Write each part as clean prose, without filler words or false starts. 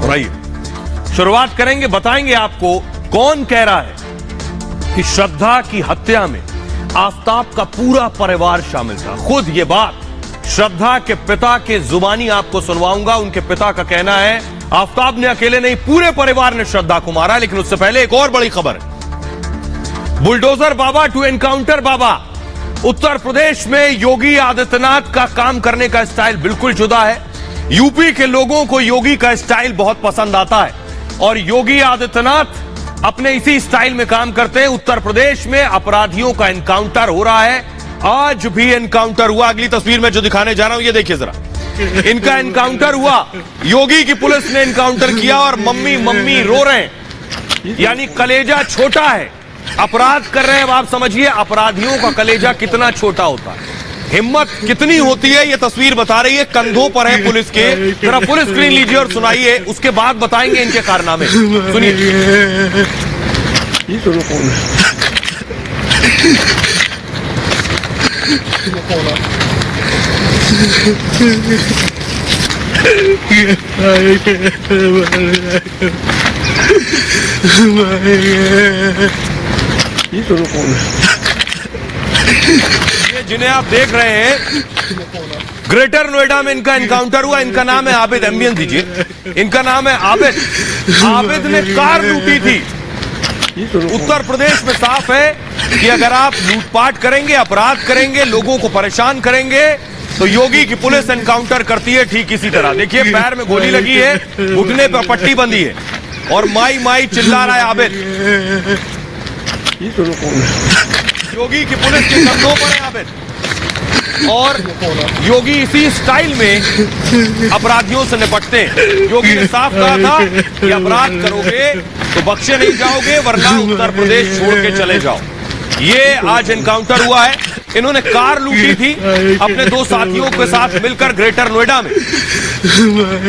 और आइए शुरुआत करेंगे, बताएंगे आपको कौन कह रहा है कि श्रद्धा की हत्या में आफताब का पूरा परिवार शामिल था। खुद ये बात श्रद्धा के पिता के जुबानी आपको सुनवाऊंगा। उनके पिता का कहना है आफताब ने अकेले नहीं, पूरे परिवार ने श्रद्धा को मारा। लेकिन उससे पहले एक और बड़ी खबर है, बुलडोजर बाबा टू एनकाउंटर बाबा। उत्तर प्रदेश में योगी आदित्यनाथ का काम करने का स्टाइल बिल्कुल जुदा है। यूपी के लोगों को योगी का स्टाइल बहुत पसंद आता है और योगी आदित्यनाथ अपने इसी स्टाइल में काम करते हैं। उत्तर प्रदेश में अपराधियों का एनकाउंटर हो रहा है। आज भी एनकाउंटर हुआ। अगली तस्वीर में जो दिखाने जा रहा हूं ये देखिए जरा, इनका एनकाउंटर हुआ। योगी की पुलिस ने एनकाउंटर किया और मम्मी मम्मी रो रहे हैं, यानी कलेजा छोटा है। अपराध कर रहे हैं, अब आप समझिए अपराधियों का कलेजा कितना छोटा होता है, हिम्मत कितनी होती है। ये तस्वीर बता रही है, कंधों पर है पुलिस के। जरा फुल स्क्रीन लीजिए और सुनाइए, उसके बाद बताएंगे इनके कारनामे। सुनिए। ये जिन्हें आप देख रहे हैं ग्रेटर नोएडा में इनका एनकाउंटर हुआ। इनका नाम है आबिद। एम्बियंस दीजिए। इनका नाम है आबिद। आबिद ने कार लूटी थी। उत्तर प्रदेश में साफ है कि अगर आप लूटपाट करेंगे, अपराध करेंगे, लोगों को परेशान करेंगे तो योगी की पुलिस एनकाउंटर करती है ठीक इसी तरह। देखिए पैर में गोली लगी है, घुटने पर पट्टी बंधी है और माई माई चिल्ला रहा है आबिद। योगी की पुलिस के कंधों पर है आबिद और योगी इसी स्टाइल में अपराधियों से निपटते हैं। योगी ने साफ कहा था कि अपराध करोगे तो बख्शे नहीं जाओगे, वरना उत्तर प्रदेश छोड़ के चले जाओ। ये आज एनकाउंटर हुआ है। इन्होंने कार लूटी थी अपने दो साथियों के साथ मिलकर ग्रेटर नोएडा में।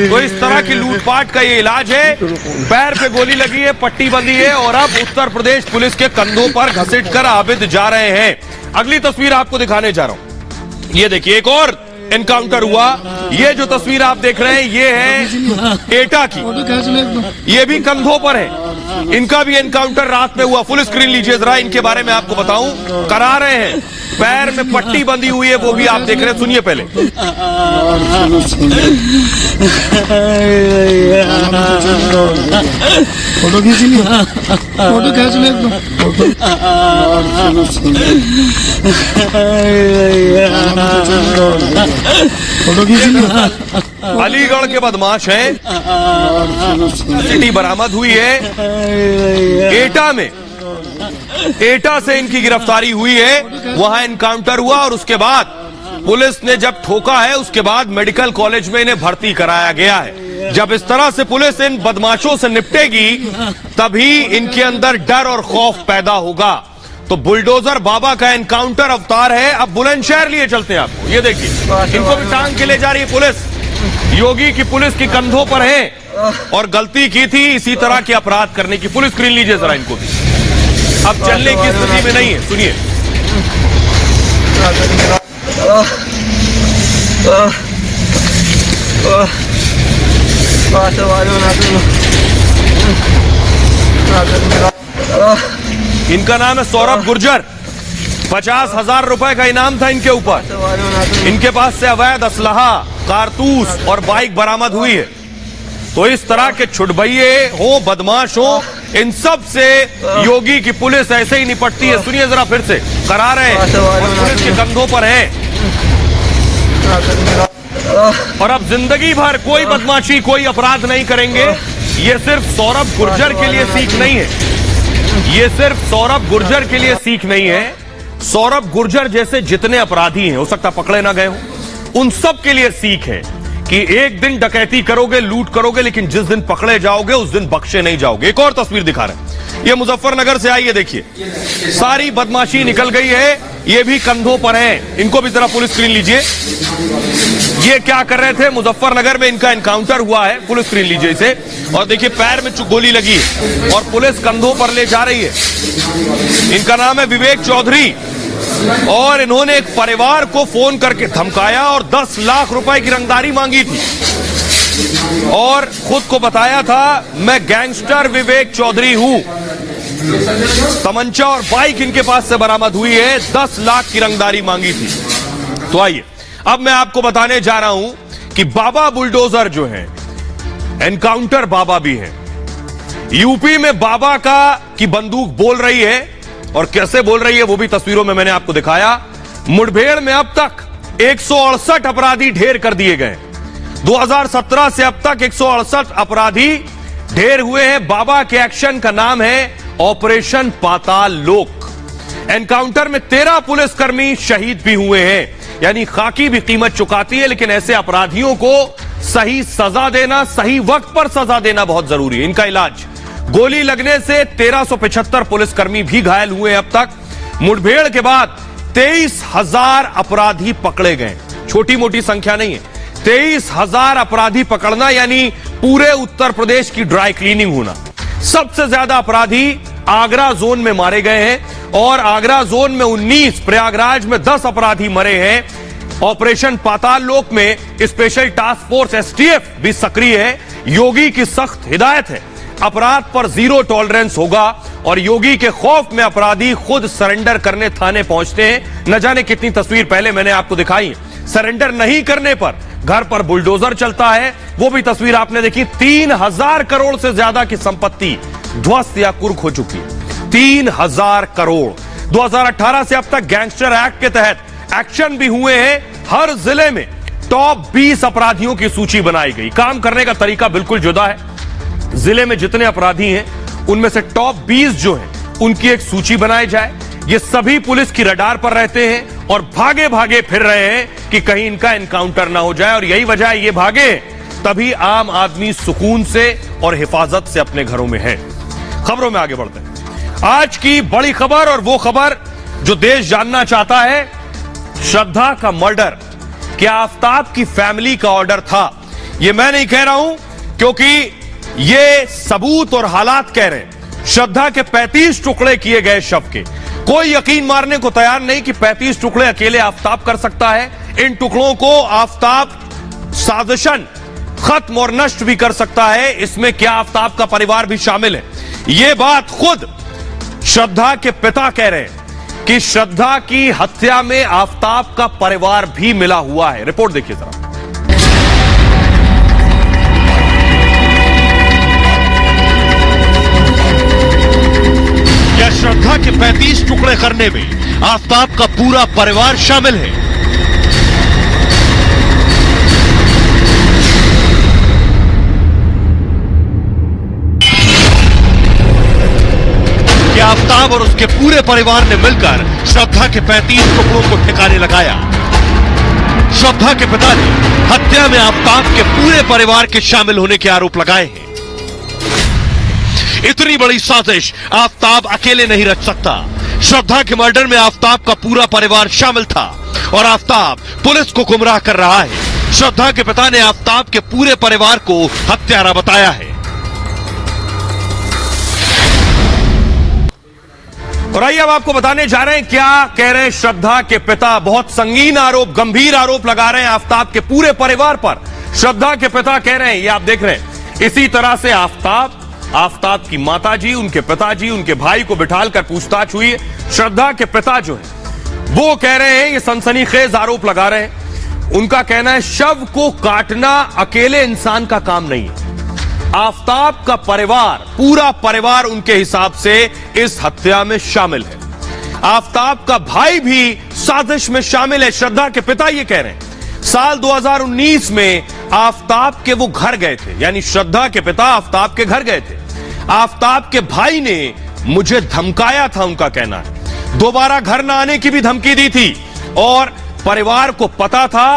तो इस तरह की लूटपाट का ये इलाज है। पैर पे गोली लगी है, पट्टी बंधी है और अब उत्तर प्रदेश पुलिस के कंधों पर घसीट कर आबिद जा रहे हैं। अगली तस्वीर आपको दिखाने जा रहा हूं, ये देखिए एक और एनकाउंटर हुआ। ये जो तस्वीर आप देख रहे हैं ये है एटा की, ये भी कंधों पर है। इनका भी एनकाउंटर रात में हुआ। फुल स्क्रीन लीजिए जरा, इनके बारे में आपको बताऊं। करा रहे हैं, पैर में पट्टी बंधी हुई है, वो भी आप देख रहे हैं। सुनिए पहले। फोटो खींच लिया, फोटो खींच लिया, फोटो खींच लिया। अलीगढ़ के बदमाश हैं, सिटी बरामद हुई है एटा में। एटा से इनकी गिरफ्तारी हुई है, वहां एनकाउंटर हुआ और उसके बाद पुलिस ने जब ठोका है उसके बाद मेडिकल कॉलेज में इन्हें भर्ती कराया गया है। जब इस तरह से पुलिस इन बदमाशों से निपटेगी तभी इनके अंदर डर और खौफ पैदा होगा। तो बुलडोजर बाबा का एनकाउंटर अवतार है। अब बुलंदशहर लिए चलते हैं आपको, ये देखिए इनको भी टांग के ले जा रही है पुलिस। योगी की पुलिस की कंधों पर है और गलती की थी इसी तरह के अपराध करने की। पुलिस स्क्रीन लीजिए जरा इनको भी, अब चलने की स्थिति में नहीं है। सुनिए। इनका नाम है सौरभ गुर्जर। 50,000 रुपए का इनाम था इनके ऊपर। इनके पास से अवैध असलहा, कारतूस और बाइक बरामद हुई है। तो इस तरह के छुटभइये हो, बदमाश हो, इन सब से योगी की पुलिस ऐसे ही निपटती है। सुनिए जरा फिर से। करा रहे हैं और पुलिस के कंधों पर है। और अब जिंदगी भर कोई बदमाशी, कोई अपराध नहीं करेंगे। ये सिर्फ सौरभ गुर्जर के लिए सीख नहीं है, ये सिर्फ सौरभ गुर्जर के लिए सीख नहीं है। सौरभ गुर्जर जैसे जितने अपराधी हैं, हो सकता पकड़े ना गए हो, उन सब के लिए सीख है कि एक दिन डकैती करोगे, लूट करोगे, लेकिन जिस दिन पकड़े जाओगे उस दिन बख्शे नहीं जाओगे। एक और तस्वीर दिखा रहे हैं, ये मुजफ्फरनगर से आई है। देखिए सारी बदमाशी निकल गई है, ये भी कंधों पर है। इनको भी जरा पुलिस स्क्रीन लीजिए। ये क्या कर रहे थे? मुजफ्फरनगर में इनका एनकाउंटर हुआ है। पुलिस स्क्रीन लीजिए इसे और देखिए पैर में गोली लगी है और पुलिस कंधों पर ले जा रही है। इनका नाम है विवेक चौधरी और इन्होंने एक परिवार को फोन करके धमकाया और 10 लाख रुपए की रंगदारी मांगी थी। और खुद को बताया था मैं गैंगस्टर विवेक चौधरी हूं। तमंचा और बाइक इनके पास से बरामद हुई है। 10 लाख की रंगदारी मांगी थी। तो आइए अब मैं आपको बताने जा रहा हूं कि बाबा बुलडोजर जो है, एनकाउंटर बाबा भी है। यूपी में बाबा की बंदूक बोल रही है, और कैसे बोल रही है वो भी तस्वीरों में मैंने आपको दिखाया। मुठभेड़ में अब तक 168 अपराधी ढेर कर दिए गए। 2017 से अब तक 168 अपराधी ढेर हुए हैं। बाबा के एक्शन का नाम है ऑपरेशन पाताल लोक। एनकाउंटर में 13 पुलिसकर्मी शहीद भी हुए हैं। यानी खाकी भी कीमत चुकाती है, लेकिन ऐसे अपराधियों को सही सजा देना, सही वक्त पर सजा देना बहुत जरूरी है। इनका इलाज, गोली लगने से 1375 पुलिसकर्मी भी घायल हुए अब तक। मुठभेड़ के बाद 23,000 अपराधी पकड़े गए। छोटी मोटी संख्या नहीं है। 23,000 अपराधी पकड़ना यानी पूरे उत्तर प्रदेश की ड्राई क्लीनिंग होना। सबसे ज्यादा अपराधी आगरा जोन में मारे गए हैं, और आगरा जोन में 19, प्रयागराज में 10 अपराधी मरे हैं। ऑपरेशन पाताल लोक में स्पेशल टास्क फोर्स एसटीएफ भी सक्रिय है। योगी की सख्त हिदायत है, अपराध पर 0 टॉलरेंस होगा, और योगी के खौफ में अपराधी खुद सरेंडर करने थाने पहुंचते हैं। न जाने कितनी तस्वीर पहले मैंने आपको दिखाई है। सरेंडर नहीं करने पर घर पर बुलडोजर चलता है, वो भी तस्वीर आपने देखी। 3,000 करोड़ से ज्यादा की संपत्ति ध्वस्त या कुर्क हो चुकी है। 3,000 करोड़। 2018 से अब तक गैंगस्टर एक्ट के तहत एक्शन भी हुए हैं। हर जिले में टॉप 20 अपराधियों की सूची बनाई गई। काम करने का तरीका बिल्कुल जुदा है। जिले में जितने अपराधी हैं उनमें से टॉप 20 जो हैं उनकी एक सूची बनाई जाए। ये सभी पुलिस की रडार पर रहते हैं और भागे भागे फिर रहे हैं कि कहीं इनका एनकाउंटर ना हो जाए। और यही वजह है, ये भागे तभी आम आदमी सुकून से और हिफाजत से अपने घरों में है। खबरों में आगे बढ़ते हैं। आज की बड़ी खबर, और वो खबर जो देश जानना चाहता है, श्रद्धा का मर्डर क्या आफ्ताब की फैमिली का ऑर्डर था? ये मैं नहीं कह रहा हूं, क्योंकि ये सबूत और हालात कह रहे हैं। श्रद्धा के 35 टुकड़े किए गए शव के। कोई यकीन मारने को तैयार नहीं कि 35 टुकड़े अकेले आफ्ताब कर सकता है। इन टुकड़ों को आफ्ताब साजिशन खत्म और नष्ट भी कर सकता है। इसमें क्या आफ्ताब का परिवार भी शामिल है? यह बात खुद श्रद्धा के पिता कह रहे हैं कि श्रद्धा की हत्या में आफ्ताब का परिवार भी मिला हुआ है। रिपोर्ट देखिए जरा। क्या श्रद्धा के 35 टुकड़े करने में आफ्ताब का पूरा परिवार शामिल है? क्या आफ्ताब और उसके पूरे परिवार ने मिलकर श्रद्धा के 35 टुकड़ों को ठिकाने लगाया? श्रद्धा के पिता ने हत्या में आफ्ताब के पूरे परिवार के शामिल होने के आरोप लगाए हैं। इतनी बड़ी साजिश आफ्ताब अकेले नहीं रच सकता। श्रद्धा के मर्डर में आफ्ताब का पूरा परिवार शामिल था, और आफ्ताब पुलिस को गुमराह कर रहा है। श्रद्धा के पिता ने आफ्ताब के पूरे परिवार को हत्यारा बताया है। और आइए अब आपको बताने जा रहे हैं क्या कह रहे हैं श्रद्धा के पिता। बहुत संगीन आरोप, गंभीर आरोप लगा रहे हैं आफ्ताब के पूरे परिवार पर। श्रद्धा के पिता कह रहे हैं, ये आप देख रहे हैं, इसी तरह से आफ्ताब की माताजी, उनके पिताजी, उनके भाई को बिठाकर पूछताछ हुई है। श्रद्धा के पिता जो है वो कह रहे हैं, ये सनसनीखेज आरोप लगा रहे हैं। उनका कहना है शव को काटना अकेले इंसान का काम नहीं है। आफ्ताब का परिवार, पूरा परिवार उनके हिसाब से इस हत्या में शामिल है। आफ्ताब का भाई भी साजिश में शामिल है। श्रद्धा के पिता ये कह रहे हैं। साल 2019 में आफ्ताब के वो घर गए थे, यानी श्रद्धा के पिता आफ्ताब के घर गए थे। आफ्ताब के भाई ने मुझे धमकाया था, उनका कहना है। दोबारा घर ना आने की भी धमकी दी थी, और परिवार को पता था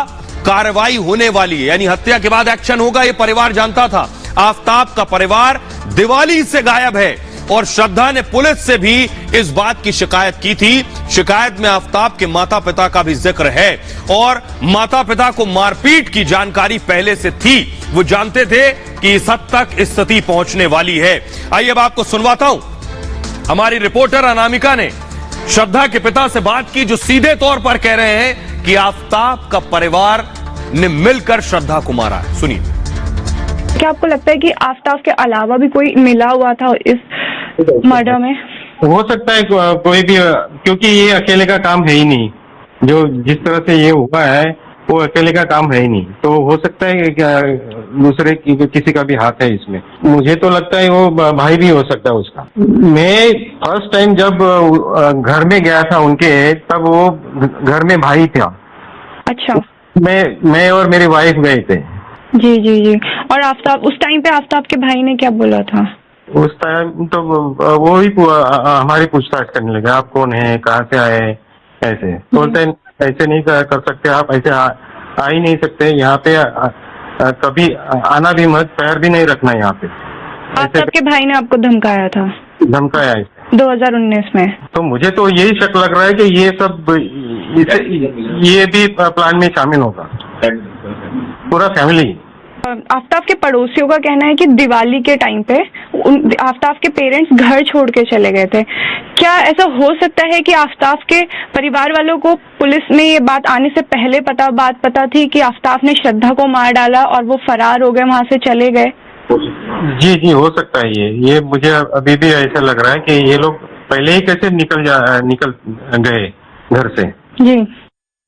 कार्रवाई होने वाली है, यानी हत्या के बाद एक्शन होगा, यह परिवार जानता था। आफ्ताब का परिवार दिवाली से गायब है, और श्रद्धा ने पुलिस से भी इस बात की शिकायत की थी। शिकायत में आफ्ताब के माता पिता का भी जिक्र है, और माता पिता को मारपीट की जानकारी पहले से थी। वो जानते थे कि इस हद तक स्थिति पहुंचने वाली है। आइए अब आपको सुनवाता हूं, हमारी रिपोर्टर अनामिका ने श्रद्धा के पिता से बात की, जो सीधे तौर पर कह रहे हैं कि आफ्ताब का परिवार ने मिलकर श्रद्धा को मारा है। सुनिए। क्या आपको लगता है कि आफ्ताब के अलावा भी कोई मिला हुआ था इस मर्डर में? हो सकता है कोई भी, क्योंकि ये अकेले का काम है ही नहीं। जो जिस तरह से ये हुआ है वो अकेले का काम है ही नहीं, तो हो सकता है कि दूसरे किसी का भी हाथ है इसमें। मुझे तो लगता है वो भाई भी हो सकता है उसका। मैं फर्स्ट टाइम जब घर में गया था उनके, तब वो घर में भाई था। अच्छा। मैं और मेरी वाइफ गए थे। जी जी जी। और आफ्ताब, उस टाइम पे आफ्ताब के भाई ने क्या बोला था? उस टाइम तो वो ही हमारी पूछताछ करने लगे, आप कौन है, कहाँ से आए, ऐसे बोलते हैं ऐसे नहीं कर सकते आप, ऐसे आ ही नहीं सकते यहाँ पे, कभी आना भी मत, पैर भी नहीं रखना यहाँ पे। आफ्ताब के भाई ने आपको धमकाया था? धमकाया 2019 में। तो मुझे तो यही शक लग रहा है कि ये सब ये भी प्लान में शामिल होगा, पूरा फैमिली। आफ्ताब के पड़ोसियों का कहना है कि दिवाली के टाइम पे आफ्ताब के पेरेंट्स घर छोड़ के चले गए थे। क्या ऐसा हो सकता है कि आफ्ताब के परिवार वालों को पुलिस में ये बात आने से पहले बात पता थी कि आफ्ताब ने श्रद्धा को मार डाला और वो फरार हो गए, वहां से चले गए? जी जी, हो सकता है ये मुझे अभी भी ऐसा लग रहा है कि ये लोग पहले ही कैसे निकल गए घर से। जी।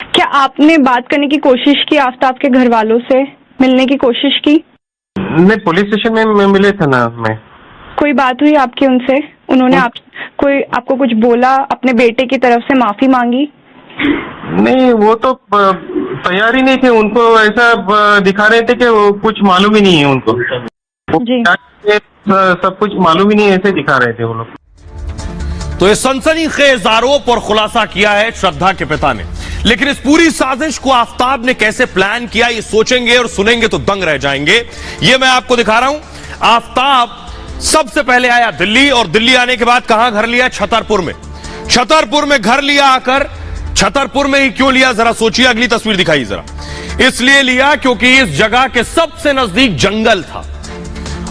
क्या आपने बात करने की कोशिश की आफ्ताब के घर वालों से, मिलने की कोशिश की? नहीं, पुलिस स्टेशन में मिले थे ना मैं। कोई बात हुई आपकी उनसे? उन्होंने आपको कुछ बोला, अपने बेटे की तरफ से माफी मांगी? नहीं, वो तो तैयार ही नहीं थे। उनको ऐसा दिखा रहे थे कि वो कुछ मालूम ही नहीं है उनको। जी। सब कुछ मालूम ही नहीं, ऐसे दिखा रहे थे वो लोग। तो ये सनसनीखेज आरोप और खुलासा किया है श्रद्धा के पिता ने। लेकिन इस पूरी साजिश को आफ्ताब ने कैसे प्लान किया, ये सोचेंगे और सुनेंगे तो दंग रह जाएंगे। ये मैं आपको दिखा रहा हूं। आफ्ताब सबसे पहले आया दिल्ली, और दिल्ली आने के बाद कहां घर लिया? छतरपुर में। छतरपुर में घर लिया आकर, छतरपुर में ही क्यों लिया जरा सोचिए। अगली तस्वीर दिखाई जरा। इसलिए लिया क्योंकि इस जगह के सबसे नजदीक जंगल था,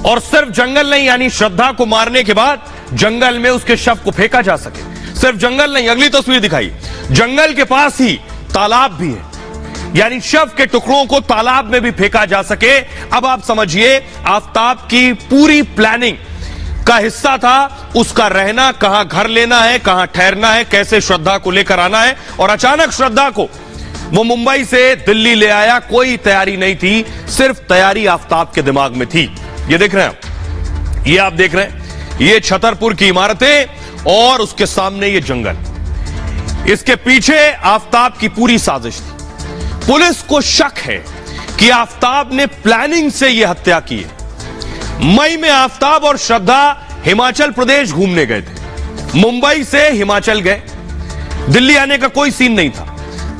और सिर्फ जंगल नहीं, यानी श्रद्धा को मारने के बाद जंगल में उसके शव को फेंका जा सके। सिर्फ जंगल नहीं, अगली तस्वीर दिखाई, जंगल के पास ही तालाब भी है, यानी शव के टुकड़ों को तालाब में भी फेंका जा सके। अब आप समझिए, आफ्ताब की पूरी प्लानिंग का हिस्सा था उसका रहना, कहां घर लेना है, कहां ठहरना है, कैसे श्रद्धा को लेकर आना है। और अचानक श्रद्धा को वो मुंबई से दिल्ली ले आया। कोई तैयारी नहीं थी, सिर्फ तैयारी आफ्ताब के दिमाग में थी। ये देख रहे हैं, ये आप देख रहे हैं, ये छतरपुर की इमारतें और उसके सामने ये जंगल, इसके पीछे आफ्ताब की पूरी साजिश थी। पुलिस को शक है कि आफ्ताब ने प्लानिंग से यह हत्या की है। मई में आफ्ताब और श्रद्धा हिमाचल प्रदेश घूमने गए थे। मुंबई से हिमाचल गए, दिल्ली आने का कोई सीन नहीं था।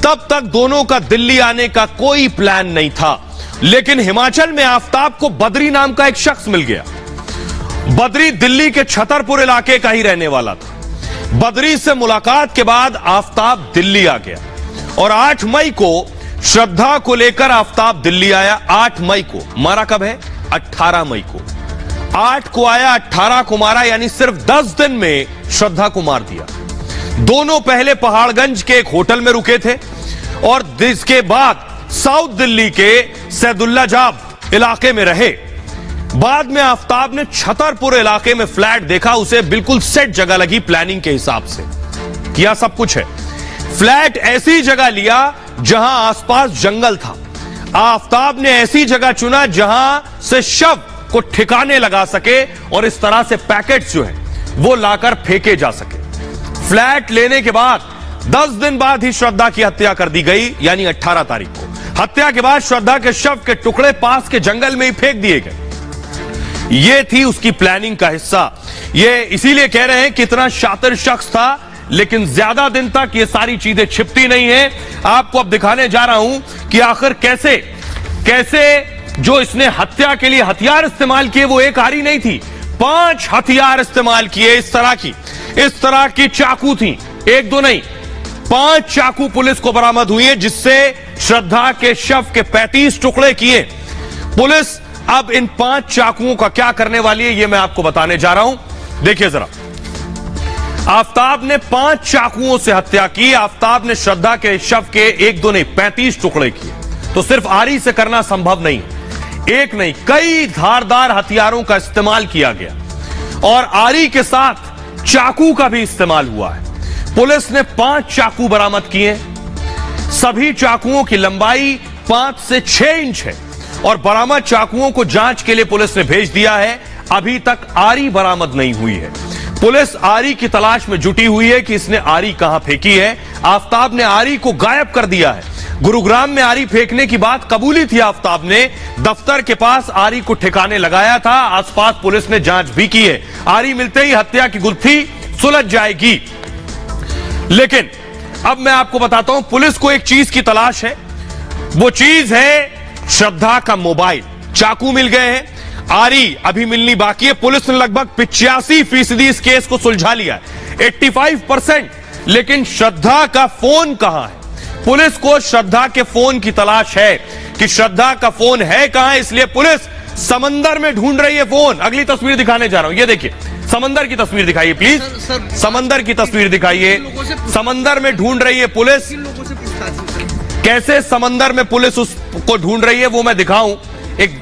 तब तक दोनों का दिल्ली आने का कोई प्लान नहीं था। लेकिन हिमाचल में आफ्ताब को बद्री नाम का एक शख्स मिल गया। बद्री दिल्ली के छतरपुर इलाके का ही रहने वाला था। बद्री से मुलाकात के बाद आफ्ताब दिल्ली आ गया, और 8 मई को श्रद्धा को लेकर आफ्ताब दिल्ली आया। 8 मई को मारा कब है? 18 मई को। 8 को आया, 18 को मारा, यानी सिर्फ 10 दिन में श्रद्धा को मार दिया। दोनों पहले पहाड़गंज के एक होटल में रुके थे, और इसके बाद साउथ दिल्ली के सैदुल्लाजाब इलाके में रहे। बाद में आफ्ताब ने छतरपुर इलाके में फ्लैट देखा, उसे बिल्कुल सेट जगह लगी, प्लानिंग के हिसाब से किया सब कुछ है। फ्लैट ऐसी जगह लिया जहां आसपास जंगल था। आफ्ताब ने ऐसी जगह चुना जहां से शव को ठिकाने लगा सके, और इस तरह से पैकेट्स जो है वो लाकर फेंके जा सके। फ्लैट लेने के बाद 10 दिन बाद ही श्रद्धा की हत्या कर दी गई, यानी 18 तारीख को। हत्या के बाद श्रद्धा के शव के टुकड़े पास के जंगल में ही फेंक दिए गए। यह थी उसकी प्लानिंग का हिस्सा। ये इसीलिए कह रहे हैं कि इतना शातिर शख्स था, लेकिन ज्यादा दिन तक ये सारी चीजें छिपती नहीं है। आपको अब दिखाने जा रहा हूं कि आखिर कैसे कैसे जो इसने हत्या के लिए हथियार इस्तेमाल किए, वो एक आरी नहीं थी, 5 हथियार इस्तेमाल किए। इस तरह की चाकू थी, 1-2 नहीं, 5 चाकू पुलिस को बरामद हुई है, जिससे श्रद्धा के शव के 35 टुकड़े किए। पुलिस अब इन 5 चाकुओं का क्या करने वाली है, यह मैं आपको बताने जा रहा हूं। देखिए जरा, आफ्ताब ने 5 चाकुओं से हत्या की। आफ्ताब ने श्रद्धा के शव के 1-2 नहीं, 35 टुकड़े किए। तो सिर्फ आरी से करना संभव नहीं, एक नहीं कई धारदार हथियारों का इस्तेमाल किया गया और आरी के साथ चाकू का भी इस्तेमाल हुआ है। पुलिस ने 5 चाकू बरामद किए। सभी चाकुओं की लंबाई 5 से 6 इंच है और बरामद चाकुओं को जांच के लिए पुलिस ने भेज दिया है। अभी तक आरी बरामद नहीं हुई है। पुलिस आरी की तलाश में जुटी हुई है कि इसने आरी कहां फेंकी है। आफताब ने आरी को गायब कर दिया है। गुरुग्राम में आरी फेंकने की बात कबूली थी आफताब ने। दफ्तर के पास आरी को ठिकाने लगाया था। आसपास पुलिस ने जांच भी की है। आरी मिलते ही हत्या की गुत्थी सुलझ जाएगी। लेकिन अब मैं आपको बताता हूं, पुलिस को एक चीज की तलाश है। वो चीज है श्रद्धा का मोबाइल। चाकू मिल गए हैं, आरी अभी मिलनी बाकी है। पुलिस ने लगभग 85% इस केस को सुलझा लिया है, 85%। लेकिन श्रद्धा का फोन कहां है? पुलिस को श्रद्धा के फोन की तलाश है कि श्रद्धा का फोन है कहां। इसलिए पुलिस समंदर में ढूंढ रही है फोन। अगली तस्वीर दिखाने जा रहा हूं, ये देखिए, समंदर की तस्वीर दिखाइए प्लीज। समंदर की तस्वीर दिखाइए। समंदर में ढूंढ रही है पुलिस। कैसे समंदर में पुलिस उसको ढूंढ रही है वो मैं दिखाऊं। एक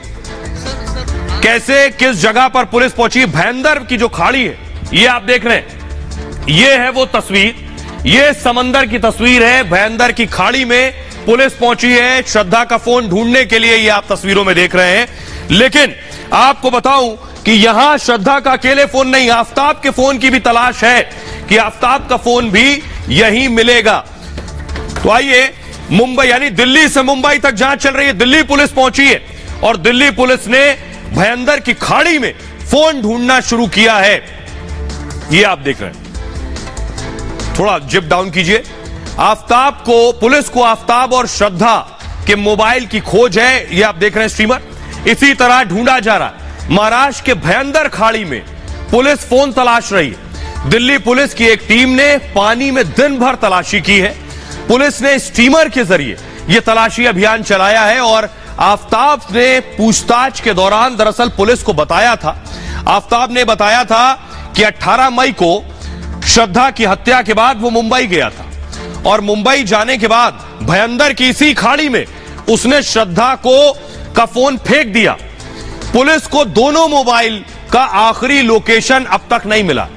कैसे किस जगह पर पुलिस पहुंची। भयंदर की जो खाड़ी है ये आप देख रहे हैं, ये है वो तस्वीर। ये समंदर की तस्वीर है। भयंदर की खाड़ी में पुलिस पहुंची है श्रद्धा का फोन ढूंढने के लिए। ये आप तस्वीरों में देख रहे हैं। लेकिन आपको बताऊं कि यहां श्रद्धा का अकेले फोन नहीं, आफताब के फोन की भी तलाश है कि आफताब का फोन भी यहीं मिलेगा। तो आइए, मुंबई यानी दिल्ली से मुंबई तक जांच चल रही है। दिल्ली पुलिस पहुंची है और दिल्ली पुलिस ने भयंदर की खाड़ी में फोन ढूंढना शुरू किया है। ये आप देख रहे हैं। थोड़ा जिप डाउन कीजिए। आफताब को, पुलिस को आफताब और श्रद्धा के मोबाइल की खोज है। ये आप देख रहे हैं स्ट्रीमर। इसी तरह ढूंढा जा रहा है। महाराष्ट्र के भयंदर खाड़ी में पुलिस फोन तलाश रही है। दिल्ली पुलिस की एक टीम ने पानी में दिन भर तलाशी की है। पुलिस ने स्टीमर के जरिए यह तलाशी अभियान चलाया है और आफताब ने पूछताछ के दौरान दरअसल पुलिस को बताया था, आफताब ने बताया था कि 18 मई को श्रद्धा की हत्या के बाद वो मुंबई गया था और मुंबई जाने के बाद भयंदर की इसी खाड़ी में उसने श्रद्धा का फोन फेंक दिया। पुलिस को दोनों मोबाइल का आखिरी लोकेशन अब तक नहीं मिला।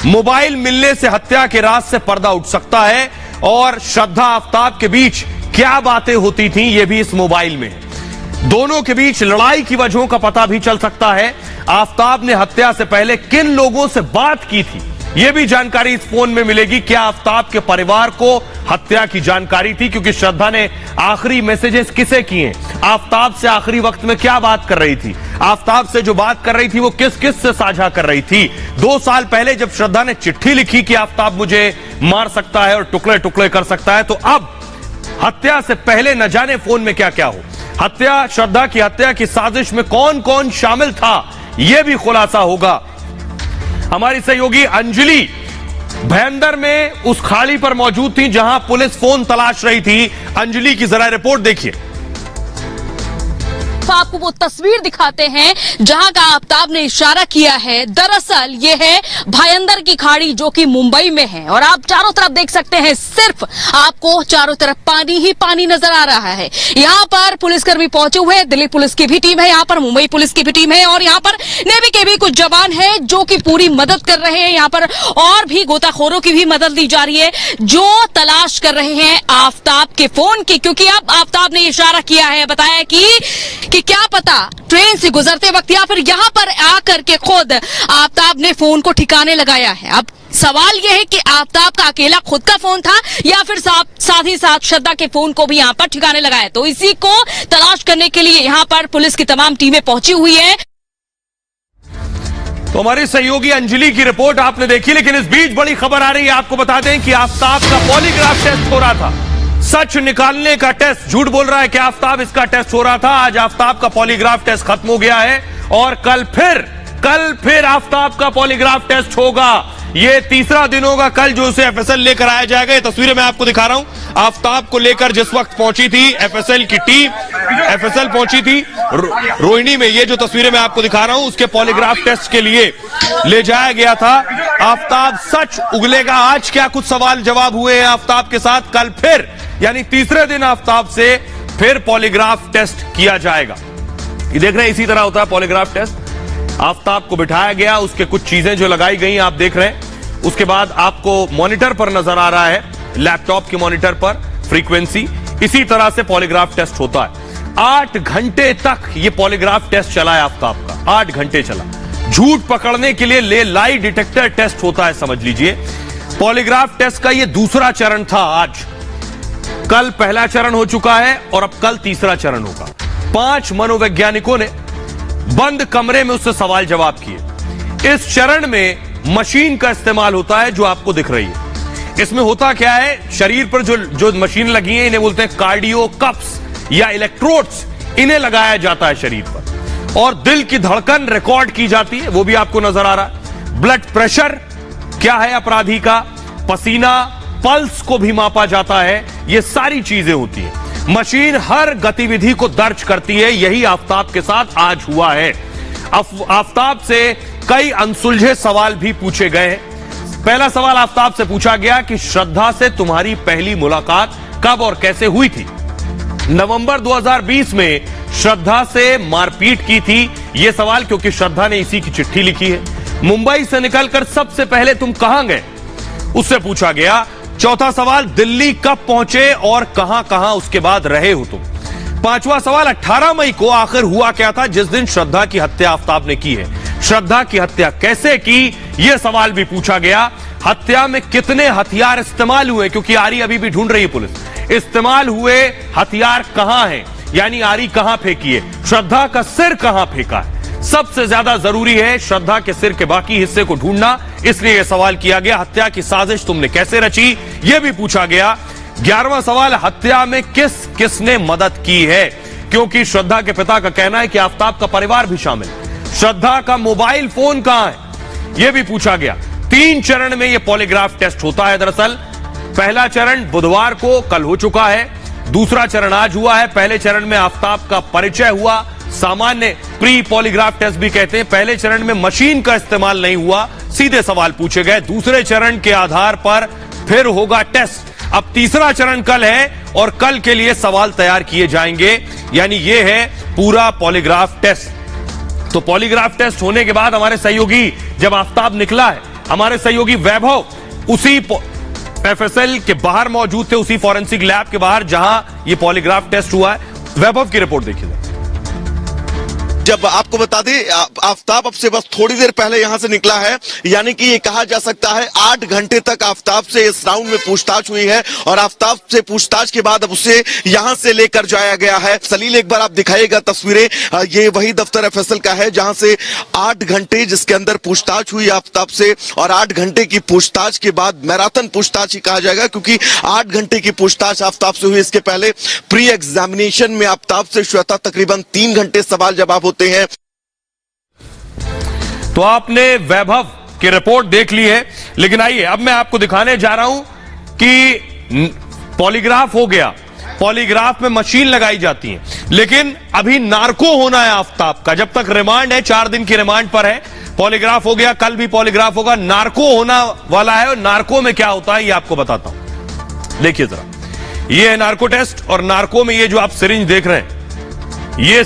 मोबाइल मिलने से हत्या के राज से पर्दा उठ सकता है और श्रद्धा आफताब के बीच क्या बातें होती थी ये भी इस मोबाइल में है। दोनों के बीच लड़ाई की वजहों का पता भी चल सकता है। आफताब ने हत्या से पहले किन लोगों से बात की थी यह भी जानकारी इस फोन में मिलेगी। क्या आफताब के परिवार को हत्या की जानकारी थी? क्योंकि श्रद्धा ने आखिरी मैसेजेस किसे किए, आफताब से आखिरी वक्त में क्या बात कर रही थी, आफताब से जो बात कर रही थी वो किस किस से साझा कर रही थी। 2 साल पहले जब श्रद्धा ने चिट्ठी लिखी कि आफताब मुझे मार सकता है और टुकड़े टुकड़े कर सकता है, तो अब हत्या से पहले न जाने फोन में क्या क्या हो। हत्या, श्रद्धा की हत्या की साजिश में कौन कौन शामिल था यह भी खुलासा होगा। हमारी सहयोगी अंजलि भयंदर में उस खाड़ी पर मौजूद थी जहां पुलिस फोन तलाश रही थी। अंजलि की जरा रिपोर्ट देखिए। आपको वो तस्वीर दिखाते हैं जहां का आफताब ने इशारा किया है। दरअसल ये है भयंदर की खाड़ी जो कि मुंबई में है और आप चारों तरफ देख सकते हैं, सिर्फ आपको चारों तरफ पानी ही पानी नजर आ रहा है। यहाँ पर पुलिसकर्मी पहुंचे हुए हैं, दिल्ली पुलिस की भी टीम है, यहाँ पर मुंबई पुलिस की भी टीम है और यहाँ पर नेवी के भी कुछ जवान है जो कि पूरी मदद कर रहे हैं। यहाँ पर और भी गोताखोरों की भी मदद दी जा रही है जो तलाश कर रहे हैं आफताब के फोन की, क्योंकि अब आफताब ने इशारा किया है, बताया कि क्या पता ट्रेन से गुजरते वक्त या फिर यहाँ पर आकर के खुद आफताब ने फोन को ठिकाने लगाया है। अब सवाल यह है कि आफताब का अकेला खुद का फोन था या फिर साथ ही साथ श्रद्धा के फोन को भी यहाँ पर ठिकाने लगाया। तो इसी को तलाश करने के लिए यहाँ पर पुलिस की तमाम टीमें पहुंची हुई है। तो हमारी सहयोगी अंजलि की रिपोर्ट आपने देखी, लेकिन इस बीच बड़ी खबर आ रही है। आपको बता दें कि आफताब का पॉलीग्राफ टेस्ट हो रहा था। सच निकालने का टेस्ट, झूठ बोल रहा है कि आफताब इसका टेस्ट हो रहा था। आज आफताब का पॉलीग्राफ टेस्ट खत्म हो गया है और कल फिर आफताब का पॉलीग्राफ टेस्ट होगा। ये तीसरा दिन होगा कल जो उसे एफएसएल लेकर आया जाएगा। ये तस्वीरें मैं आपको दिखा रहा हूं। आफताब को लेकर जिस वक्त पहुंची थी एफएसएल की टीम, एफएसएल पहुंची थी रोहिणी में। ये जो तस्वीरें मैं आपको दिखा रहा हूं उसके पॉलीग्राफ टेस्ट के लिए ले जाया गया था। आफताब सच उगलेगा। आज क्या कुछ सवाल जवाब हुए हैं आफताब के साथ, कल फिर यानी तीसरे दिन आफताब से फिर पॉलीग्राफ टेस्ट किया जाएगा। ये देख रहे हैं, इसी तरह होता है पॉलीग्राफ टेस्ट। आफ्ताब को बिठाया गया, उसके कुछ चीजें जो लगाई गई आप देख रहे हैं। उसके बाद आपको मॉनिटर पर नजर आ रहा है, लैपटॉप के मॉनिटर पर फ्रीक्वेंसी। इसी तरह से पॉलीग्राफ टेस्ट होता है। 8 घंटे तक ये पॉलीग्राफ टेस्ट चला है आफ्ताब का, 8 घंटे चला। झूठ पकड़ने के लिए लाई डिटेक्टर टेस्ट होता है, समझ लीजिए। पॉलीग्राफ टेस्ट का ये दूसरा चरण था आज। कल पहला चरण हो चुका है और अब कल तीसरा चरण होगा। 5 मनोवैज्ञानिकों ने बंद कमरे में उससे सवाल जवाब किए। इस चरण में मशीन का इस्तेमाल होता है जो आपको दिख रही है। इसमें होता क्या है, शरीर पर जो मशीन लगी है इन्हें बोलते हैं कार्डियो कप्स या इलेक्ट्रोड्स। इन्हें लगाया जाता है शरीर पर और दिल की धड़कन रिकॉर्ड की जाती है, वो भी आपको नजर आ रहा है। ब्लड प्रेशर क्या है अपराधी का, पसीना, पल्स को भी मापा जाता है। ये सारी चीजें होती हैं। मशीन हर गतिविधि को दर्ज करती है। यही आफ्ताब के साथ आज हुआ है। आफ्ताब से कई अनसुलझे सवाल भी पूछे गए हैं। पहला सवाल आफ्ताब से पूछा गया कि श्रद्धा से तुम्हारी पहली मुलाकात कब और कैसे हुई थी। नवंबर 2020 में श्रद्धा से मारपीट की थी, यह सवाल, क्योंकि श्रद्धा ने इसी की चिट्ठी लिखी है। मुंबई से निकलकर सबसे पहले तुम कहां गए, उससे पूछा गया। चौथा सवाल, दिल्ली कब पहुंचे और कहां कहां उसके बाद रहे हो तुम। पांचवा सवाल, 18 मई को आखिर हुआ क्या था जिस दिन श्रद्धा की हत्या आफ्ताब ने की है। श्रद्धा की हत्या कैसे की, यह सवाल भी पूछा गया। हत्या में कितने हथियार इस्तेमाल हुए, क्योंकि आरी अभी भी ढूंढ रही है पुलिस। इस्तेमाल हुए हथियार कहां हैं, यानी आरी कहां फेंकी है, श्रद्धा का सिर कहां फेंका है। सबसे ज्यादा जरूरी है श्रद्धा के सिर के बाकी हिस्से को ढूंढना, इसलिए यह सवाल किया गया। हत्या की साजिश तुमने कैसे रची, यह भी पूछा गया। 11वां सवाल, हत्या में किसने मदद की है, क्योंकि श्रद्धा के पिता का कहना है कि आफ्ताब का परिवार भी शामिल। श्रद्धा का मोबाइल फोन कहां है, यह भी पूछा गया। 3 चरण में यह पॉलीग्राफ टेस्ट होता है। दरअसल पहला चरण बुधवार को कल हो चुका है, दूसरा चरण आज हुआ है। पहले चरण में आफ्ताब का परिचय हुआ, सामान्य प्री पॉलीग्राफ टेस्ट भी कहते हैं। पहले चरण में मशीन का इस्तेमाल नहीं हुआ, सीधे सवाल पूछे गए। दूसरे चरण के आधार पर फिर होगा टेस्ट। अब तीसरा चरण कल है और कल के लिए सवाल तैयार किए जाएंगे, यानी यह है पूरा पॉलीग्राफ टेस्ट। तो पॉलीग्राफ टेस्ट होने के बाद हमारे सहयोगी, जब आफ्ताब निकला है, हमारे सहयोगी वैभव उसी एफएसएल के बाहर मौजूद थे, उसी फॉरेंसिक लैब के बाहर जहां यह पॉलीग्राफ टेस्ट हुआ है। वैभव की रिपोर्ट देखिए। जब आपको बता दें, आफ्ताब अब से बस थोड़ी देर पहले यहां से निकला है, यानी कि ये कहा जा सकता है 8 घंटे तक आफ्ताब से इस राउंड में पूछताछ हुई है और आफ्ताब से पूछताछ के बाद अब उसे यहां से लेकर जाया गया है। सलील, एक बार आप दिखाइएगा तस्वीरें। ये वही दफ्तर एफएसएल का है जहां से 8 घंटे जिसके अंदर पूछताछ हुई आफ्ताब से, और 8 घंटे की पूछताछ के बाद मैराथन पूछताछ ही कहा जाएगा, क्योंकि 8 घंटे की पूछताछ आफ्ताब से हुई। इसके पहले प्री एग्जामिनेशन में आफ्ताब से श्वेता तकरीबन 3 घंटे सवाल जवाब होते हैं। तो आपने वैभव की रिपोर्ट देख ली है, लेकिन आइए अब मैं आपको दिखाने जा रहा हूं कि पॉलीग्राफ हो गया, पॉलीग्राफ में मशीन लगाई जाती है, लेकिन अभी नार्को होना है आफ्ताब का। जब तक रिमांड है, 4 दिन की रिमांड पर है। पॉलीग्राफ हो गया, कल भी पॉलीग्राफ होगा, नार्को होना वाला है। और नार्को में क्या होता है ये आपको बताता हूं। देखिए जरा, ये है नार्को टेस्ट, और नार्को में ये जो आप सिरिंज देख रहे हैं, ये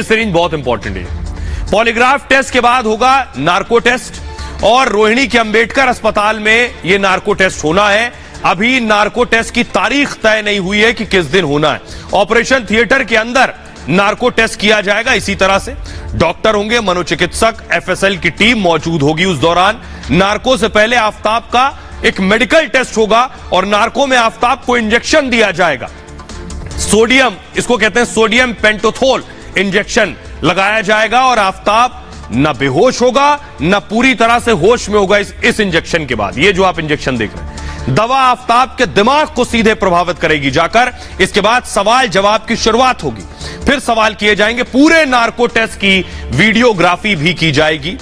सिरिंज बहुत इंपॉर्टेंट है। पॉलीग्राफ टेस्ट के बाद होगा नार्को टेस्ट, और रोहिणी के अंबेडकर अस्पताल में यह नार्को टेस्ट होना है। अभी नार्को टेस्ट की तारीख तय नहीं हुई है कि किस दिन होना है। ऑपरेशन थिएटर के अंदर नार्को टेस्ट किया जाएगा। इसी तरह से डॉक्टर होंगे, मनोचिकित्सक, एफएसएल की टीम मौजूद होगी उस दौरान। नार्को से पहले आफ्ताब का एक मेडिकल टेस्ट होगा और नार्को में आफ्ताब को इंजेक्शन दिया जाएगा। सोडियम, इसको कहते हैं सोडियम पेंटोथोल इंजेक्शन लगाया जाएगा, और आफ्ताब न बेहोश होगा न पूरी तरह से होश में होगा इस इंजेक्शन के बाद। ये जो आप इंजेक्शन देख रहे हैं, दवा आफ्ताब के दिमाग को सीधे प्रभावित करेगी जाकर। इसके बाद सवाल जवाब की शुरुआत होगी, फिर सवाल किए जाएंगे। पूरे नार्को टेस्ट की वीडियोग्राफी भी की जाएगी।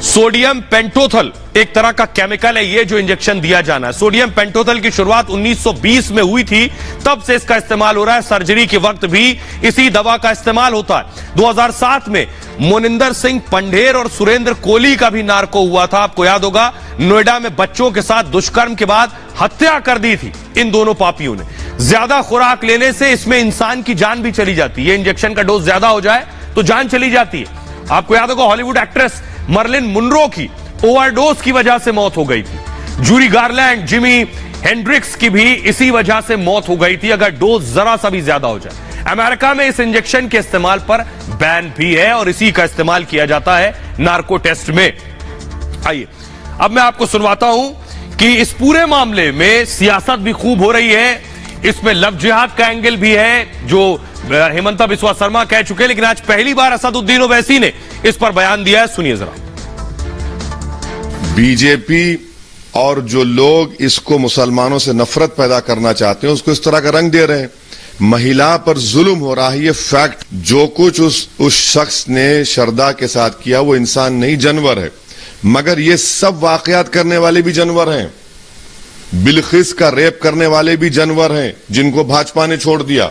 सोडियम पेंटोथल एक तरह का केमिकल है, ये जो इंजेक्शन दिया जाना है। सोडियम पेंटोथल की शुरुआत 1920 में हुई थी, तब से इसका इस्तेमाल हो रहा है। सर्जरी के वक्त भी इसी दवा का इस्तेमाल होता है। 2007 में मोनिंदर सिंह पंढेर और सुरेंद्र कोहली का भी नार्को हुआ था, आपको याद होगा। नोएडा में बच्चों के साथ दुष्कर्म के बाद हत्या कर दी थी इन दोनों पापियों ने। ज्यादा खुराक लेने से इसमें इंसान की जान भी चली जाती है। ये इंजेक्शन का डोज ज्यादा हो जाए तो जान चली जाती है। आपको याद होगा हॉलीवुड एक्ट्रेस मर्लिन मुनरो की ओवरडोज की वजह से मौत हो गई थी। जूडी गार्लैंड, जिमी हेंड्रिक्स की भी इसी वजह से मौत हो गई थी अगर डोज जरा सा भी ज्यादा हो जाए। अमेरिका में इस इंजेक्शन के इस्तेमाल पर बैन भी है और इसी का इस्तेमाल किया जाता है नार्को टेस्ट में। आइए अब मैं आपको सुनवाता हूं कि इस पूरे मामले में सियासत भी खूब हो रही है, इसमें लव जिहाद का एंगल भी है जो हेमंता बिस्वा शर्मा कह चुके हैं, लेकिन आज पहली बार असदुद्दीन ओवैसी ने इस पर बयान दिया है। सुनिए जरा। बीजेपी और जो लोग इसको मुसलमानों से नफरत पैदा करना चाहते हैं उसको इस तरह का रंग दे रहे हैं। महिला पर जुल्म हो रहा है, ये फैक्ट। जो कुछ उस शख्स ने शरदा के साथ किया वो इंसान नहीं जानवर है, मगर ये सब वाकयात करने वाले भी जानवर हैं। बिलखिस का रेप करने वाले भी जानवर हैं जिनको भाजपा ने छोड़ दिया।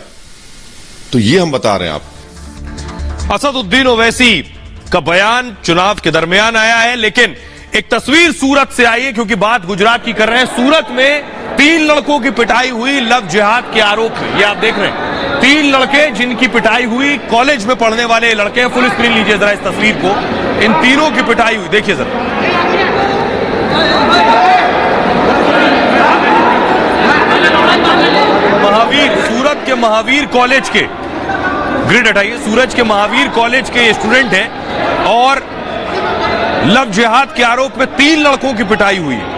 तो ये हम बता रहे हैं आप। असदुद्दीन ओवैसी का बयान चुनाव के दरमियान आया है, लेकिन एक तस्वीर सूरत से आई है क्योंकि बात गुजरात की कर रहे हैं। सूरत में 3 लड़कों की पिटाई हुई लव जिहाद के आरोप में। ये आप देख रहे हैं 3 लड़के जिनकी पिटाई हुई, कॉलेज में पढ़ने वाले लड़के हैं। फुल स्क्रीन लीजिए जरा इस तस्वीर को, इन तीनों की पिटाई हुई, देखिए जरा। महावीर, सूरत के महावीर कॉलेज के, ग्रिड हटाइए, सूरज के महावीर कॉलेज के स्टूडेंट हैं और लव जिहाद के आरोप में 3 लड़कों की पिटाई हुई है।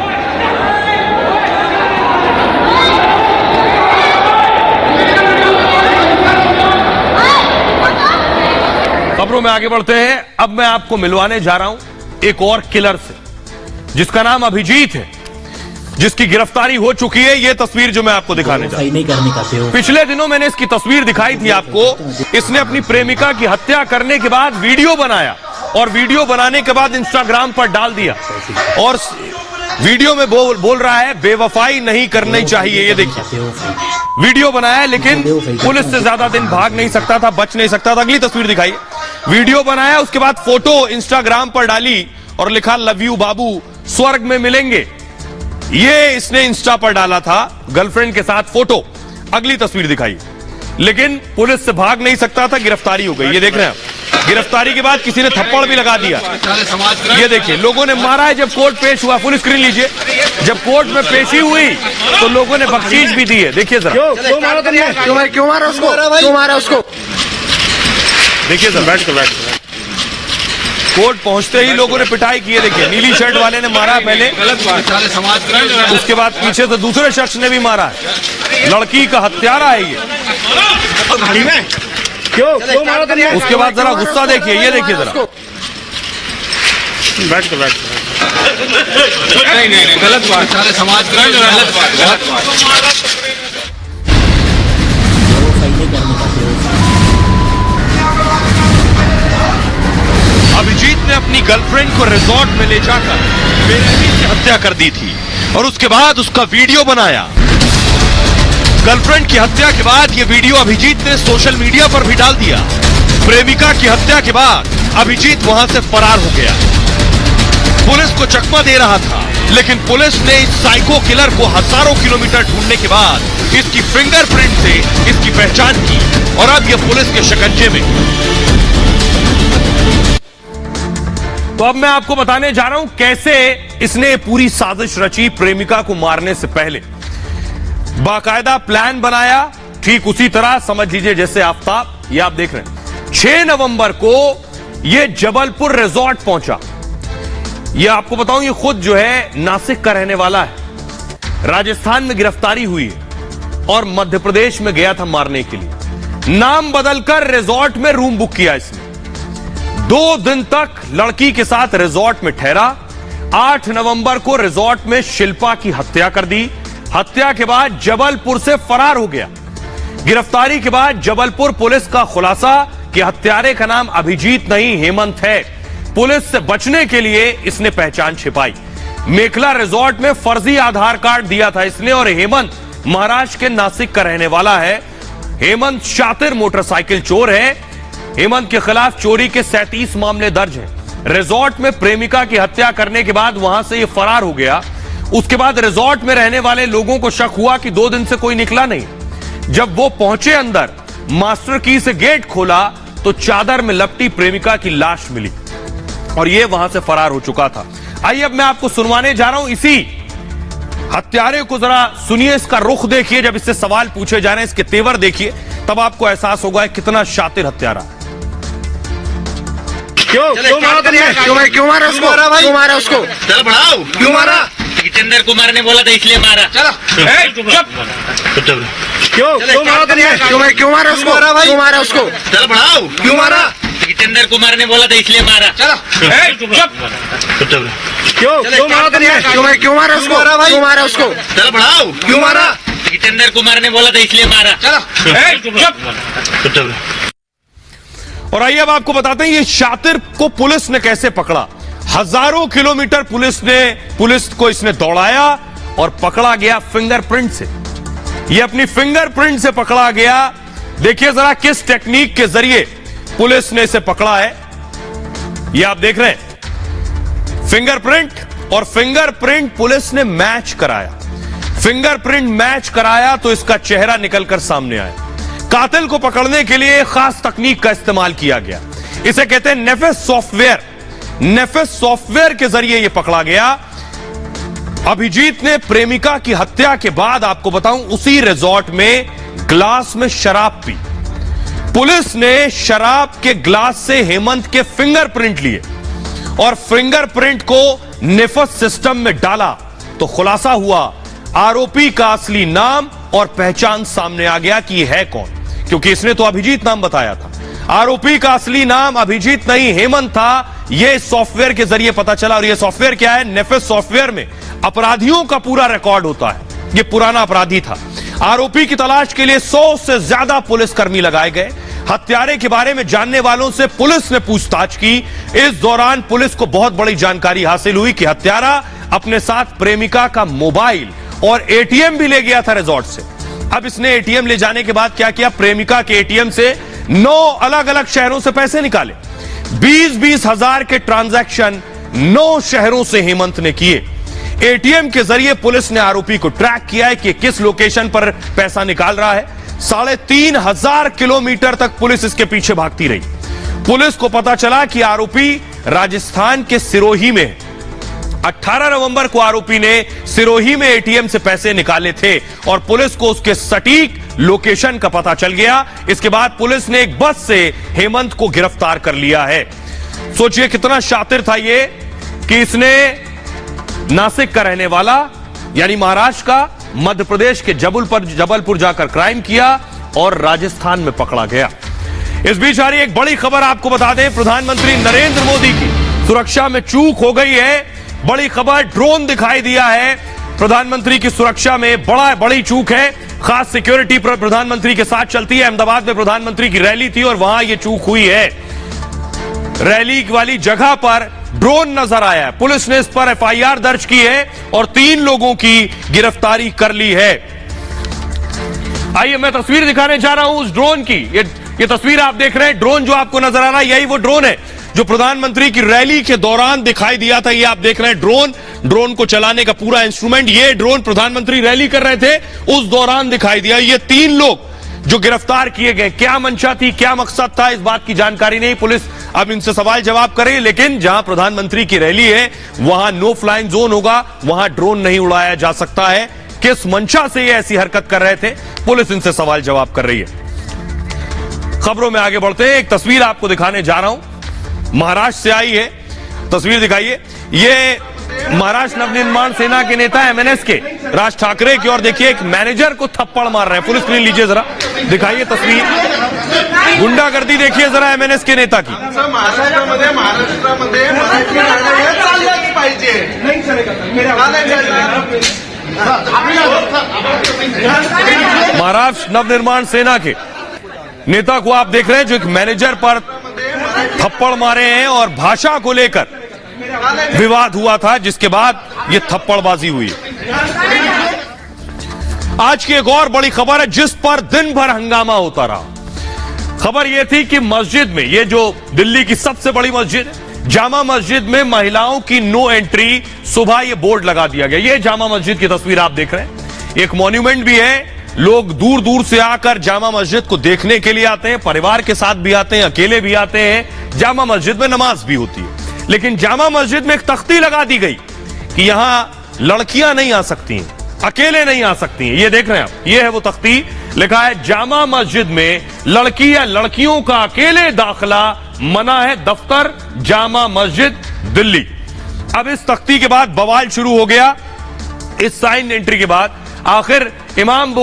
खबरों में आगे बढ़ते हैं। अब मैं आपको मिलवाने जा रहा हूं एक और किलर से जिसका नाम अभिजीत है, जिसकी गिरफ्तारी हो चुकी है। यह तस्वीर जो मैं आपको दिखाने जा रहा हूं, पिछले दिनों मैंने इसकी तस्वीर दिखाई थी आपको। इसने अपनी प्रेमिका की हत्या करने के बाद वीडियो बनाया और वीडियो बनाने के बाद इंस्टाग्राम पर डाल दिया और वीडियो में बोल रहा है बेवफाई नहीं करनी चाहिए। ये देखिए वीडियो बनाया है, लेकिन पुलिस से ज्यादा दिन भाग नहीं सकता था, बच नहीं सकता था। अगली तस्वीर दिखाइए। वीडियो बनाया, उसके बाद फोटो इंस्टाग्राम पर डाली और लिखा लव यू बाबू, स्वर्ग में मिलेंगे। ये इसने इंस्टा पर डाला था गर्लफ्रेंड के साथ फोटो। अगली तस्वीर दिखाइए। लेकिन पुलिस से भाग नहीं सकता था, गिरफ्तारी हो गई। ये देख रहे हैं आप। गिरफ्तारी के बाद किसी ने थप्पड़ भी लगा दिया। ये देखिए लोगों ने मारा है। जब कोर्ट पेश हुआ, फुल स्क्रीन लीजिए, जब कोर्ट में पेशी हुई तो लोगों ने बख्शीश भी दी है। देखिए सर, क्यों मारा उसको? देखिए सर, बैठ कर कोर्ट पहुंचते ही लोगों ने पिटाई की है। देखिए नीली शर्ट वाले ने मारा पहले, उसके बाद पीछे से दूसरे शख्स ने भी मारा है। लड़की का हत्यारा है ये। क्यों मारा? उसके बाद जरा गुस्सा देखिए, ये देखिए जरा। बैठ कर नहीं गलत बात, समाज गलत बात। अभिजीत ने अपनी गर्लफ्रेंड को रिजॉर्ट में ले जाकर बेरहमी से हत्या कर दी थी और उसके बाद उसका वीडियो बनाया। गर्लफ्रेंड की हत्या के बाद यह वीडियो अभिजीत ने सोशल मीडिया पर भी डाल दिया। प्रेमिका की हत्या के बाद अभिजीत वहां से फरार हो गया। पुलिस को चकमा दे रहा था, लेकिन पुलिस ने इस साइको किलर को हजारों किलोमीटर ढूंढने के बाद इसकी फिंगरप्रिंट से इसकी पहचान की और अब यह पुलिस के शिकंजे में। तो अब मैं आपको बताने जा रहा हूं कैसे इसने पूरी साजिश रची प्रेमिका को मारने से पहले। बाकायदा प्लान बनाया, ठीक उसी तरह समझ लीजिए जैसे आफ्ताब। ये आप देख रहे हैं 6 नवंबर को ये जबलपुर रिजॉर्ट पहुंचा। ये आपको बताऊं, ये खुद जो है नासिक का रहने वाला है। राजस्थान में गिरफ्तारी हुई है और मध्य प्रदेश में गया था मारने के लिए। नाम बदलकर रिजॉर्ट में रूम बुक किया इसने। 2 दिन तक लड़की के साथ रिजॉर्ट में ठहरा। 8 नवंबर को रिजॉर्ट में शिल्पा की हत्या कर दी। हत्या के बाद जबलपुर से फरार हो गया। गिरफ्तारी के बाद जबलपुर पुलिस का खुलासा कि हत्यारे का नाम अभिजीत नहीं हेमंत है। पुलिस से बचने के लिए इसने पहचान छिपाई। मेखला रिजॉर्ट में फर्जी आधार कार्ड दिया था इसने और हेमंत महाराष्ट्र के नासिक का रहने वाला है। हेमंत शातिर मोटरसाइकिल चोर है। हेमंत के खिलाफ चोरी के 37 मामले दर्ज हैं। रिजॉर्ट में प्रेमिका की हत्या करने के बाद वहां से यह फरार हो गया। उसके बाद रिजॉर्ट में रहने वाले लोगों को शक हुआ कि 2 दिन से कोई निकला नहीं। जब वो पहुंचे अंदर, मास्टर की से गेट खोला तो चादर में लपटी प्रेमिका की लाश मिली और यह वहां से फरार हो चुका था। आइए अब मैं आपको सुनवाने जा रहा हूं इसी हत्यारे को, जरा सुनिए, इसका रुख देखिए, जब इससे सवाल पूछे जा रहे हैं इसके तेवर देखिए, तब आपको एहसास होगा कितना शातिर हत्यारा है। क्यों मारा तुमने? क्यों मारा उसको? क्यों मारा उसको? चल बढ़ाओ। क्यों मारा? जितेंद्र कुमार ने बोला था इसलिए मारा। चलो क्यों मारा तुमने? क्यों मारा उसको? क्यों मारा उसको? चल बढ़ाओ। क्यों मारा? जितेंद्र कुमार ने बोला था इसलिए मारा। चलो क्यों मारा तुमने? क्यों मारा उसको? क्यों मारा उसको? चल बढ़ाओ। क्यों मारा? जितेंद्र कुमार ने बोला था इसलिए मारा। चलो और आइए अब आपको बताते हैं ये शातिर को पुलिस ने कैसे पकड़ा। हजारों किलोमीटर पुलिस को इसने दौड़ाया और पकड़ा गया फिंगरप्रिंट से। ये अपनी फिंगरप्रिंट से पकड़ा गया। देखिए जरा किस टेक्निक के जरिए पुलिस ने इसे पकड़ा है। ये आप देख रहे हैं फिंगरप्रिंट, और फिंगरप्रिंट पुलिस ने मैच कराया। फिंगरप्रिंट मैच कराया तो इसका चेहरा निकलकर सामने आया। कातिल को पकड़ने के लिए खास तकनीक का इस्तेमाल किया गया। इसे कहते हैं नेफेस सॉफ्टवेयर। नेफेस सॉफ्टवेयर के जरिए यह पकड़ा गया। अभिजीत ने प्रेमिका की हत्या के बाद, आपको बताऊं, उसी रिजॉर्ट में ग्लास में शराब पी। पुलिस ने शराब के ग्लास से हेमंत के फिंगरप्रिंट लिए और फिंगरप्रिंट को नेफेस सिस्टम में डाला तो खुलासा हुआ। आरोपी का असली नाम और पहचान सामने आ गया कि यह है कौन, क्योंकि इसने तो अभिजीत नाम बताया था। आरोपी का असली नाम अभिजीत नहीं हेमंत था। यह सॉफ्टवेयर के जरिए पता चला। और यह सॉफ्टवेयर क्या है? नेफेस सॉफ्टवेयर में अपराधियों का पूरा रिकॉर्ड होता है। यह पुराना अपराधी था। आरोपी की तलाश के लिए 100 से ज्यादा पुलिसकर्मी लगाए गए। हत्यारे के बारे में जानने वालों से पुलिस ने पूछताछ की। इस दौरान पुलिस को बहुत बड़ी जानकारी हासिल हुई कि हत्यारा अपने साथ प्रेमिका का मोबाइल और एटीएम भी ले गया था रिजॉर्ट से। अब इसने एटीएम ले जाने के बाद क्या किया? प्रेमिका के एटीएम से 9 अलग अलग शहरों से पैसे निकाले। 20-20 हजार के ट्रांजैक्शन 9 शहरों से हेमंत ने किए। एटीएम के जरिए पुलिस ने आरोपी को ट्रैक किया है कि किस लोकेशन पर पैसा निकाल रहा है। 3,500 किलोमीटर तक पुलिस इसके पीछे भागती रही। पुलिस को पता चला कि आरोपी राजस्थान के सिरोही में 18 नवंबर को आरोपी ने सिरोही में एटीएम से पैसे निकाले थे और पुलिस को उसके सटीक लोकेशन का पता चल गया। इसके बाद पुलिस ने एक बस से हेमंत को गिरफ्तार कर लिया है। सोचिए कितना शातिर था ये कि इसने नासिक का रहने वाला यानी महाराष्ट्र का मध्य प्रदेश के जबलपुर जाकर क्राइम किया और राजस्थान में पकड़ा गया। इस बीच आ रही एक बड़ी खबर आपको बता दें, प्रधानमंत्री नरेंद्र मोदी की सुरक्षा में चूक हो गई है। बड़ी खबर, ड्रोन दिखाई दिया है। प्रधानमंत्री की सुरक्षा में बड़ी चूक है। खास सिक्योरिटी प्रधानमंत्री के साथ चलती है। अहमदाबाद में प्रधानमंत्री की रैली थी और वहां यह चूक हुई है। रैली वाली जगह पर ड्रोन नजर आया है। पुलिस ने इस पर एफआईआर दर्ज की है और 3 लोगों की गिरफ्तारी कर ली है। आइए मैं तस्वीर दिखाने जा रहा हूं उस ड्रोन की। ये तस्वीर आप देख रहे हैं, ड्रोन जो आपको नजर आ रहा है यही वो ड्रोन है जो प्रधानमंत्री की रैली के दौरान दिखाई दिया था। ये आप देख रहे हैं ड्रोन को चलाने का पूरा इंस्ट्रूमेंट। ये ड्रोन प्रधानमंत्री रैली कर रहे थे उस दौरान दिखाई दिया। ये 3 लोग जो गिरफ्तार किए गए, क्या मंशा थी, क्या मकसद था, इस बात की जानकारी नहीं। पुलिस अब इनसे सवाल जवाब करे, लेकिन जहां प्रधानमंत्री की रैली है वहां नो फ्लाइंग जोन होगा, वहां ड्रोन नहीं उड़ाया जा सकता है। किस मंशा से ये ऐसी हरकत कर रहे थे, पुलिस इनसे सवाल जवाब कर रही है। खबरों में आगे बढ़ते हैं। एक तस्वीर आपको दिखाने जा रहा हूं, महाराष्ट्र से आई है। तस्वीर दिखाइए। ये महाराष्ट्र नवनिर्माण सेना के नेता एमएनएस के राज ठाकरे की और देखिए एक मैनेजर को थप्पड़ मार रहे हैं। पुलिस स्क्रीन लीजिए जरा, दिखाइए तस्वीर। गुंडागर्दी देखिए जरा एमएनएस के नेता की। महाराष्ट्र नवनिर्माण सेना के नेता को आप देख रहे हैं जो एक मैनेजर पर थप्पड़ मारे हैं और भाषा को लेकर विवाद हुआ था, जिसके बाद यह थप्पड़बाजी हुई। आज की एक और बड़ी खबर है जिस पर दिन भर हंगामा होता रहा। खबर यह थी कि मस्जिद में, ये जो दिल्ली की सबसे बड़ी मस्जिद है, जामा मस्जिद में महिलाओं की नो एंट्री, सुबह यह बोर्ड लगा दिया गया। यह जामा मस्जिद की तस्वीर आप देख रहे हैं। एक मॉन्यूमेंट भी है, लोग दूर दूर से आकर जामा मस्जिद को देखने के लिए आते हैं, परिवार के साथ भी आते हैं, अकेले भी आते हैं। जामा मस्जिद में नमाज भी होती है, लेकिन जामा मस्जिद में एक तख्ती लगा दी गई कि यहां लड़कियां नहीं आ सकती हैं, अकेले नहीं आ सकती हैं। ये देख रहे हैं आप, ये है वो तख्ती, लिखा है जामा मस्जिद में लड़की या लड़कियों का अकेले दाखिला मना है, दफ्तर जामा मस्जिद दिल्ली। अब इस तख्ती के बाद बवाल शुरू हो गया। इस साइन एंट्री के बाद आखिर इमाम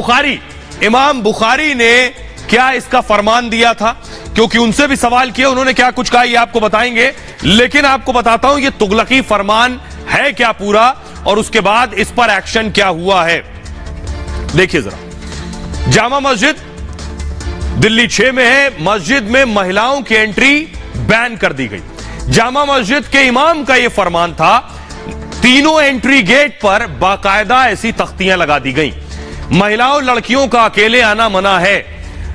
बुखारी ने क्या इसका फरमान दिया था, क्योंकि उनसे भी सवाल किया, उन्होंने क्या कुछ कहा ये आपको बताएंगे। लेकिन आपको बताता हूं ये तुगलकी फरमान है क्या पूरा, और उसके बाद इस पर एक्शन क्या हुआ है। देखिए जरा, जामा मस्जिद दिल्ली 6 में है, मस्जिद में महिलाओं की एंट्री बैन कर दी गई। जामा मस्जिद के इमाम का यह फरमान था, तीनों एंट्री गेट पर बाकायदा ऐसी तख्तियां लगा दी गई, महिलाओं लड़कियों का अकेले आना मना है,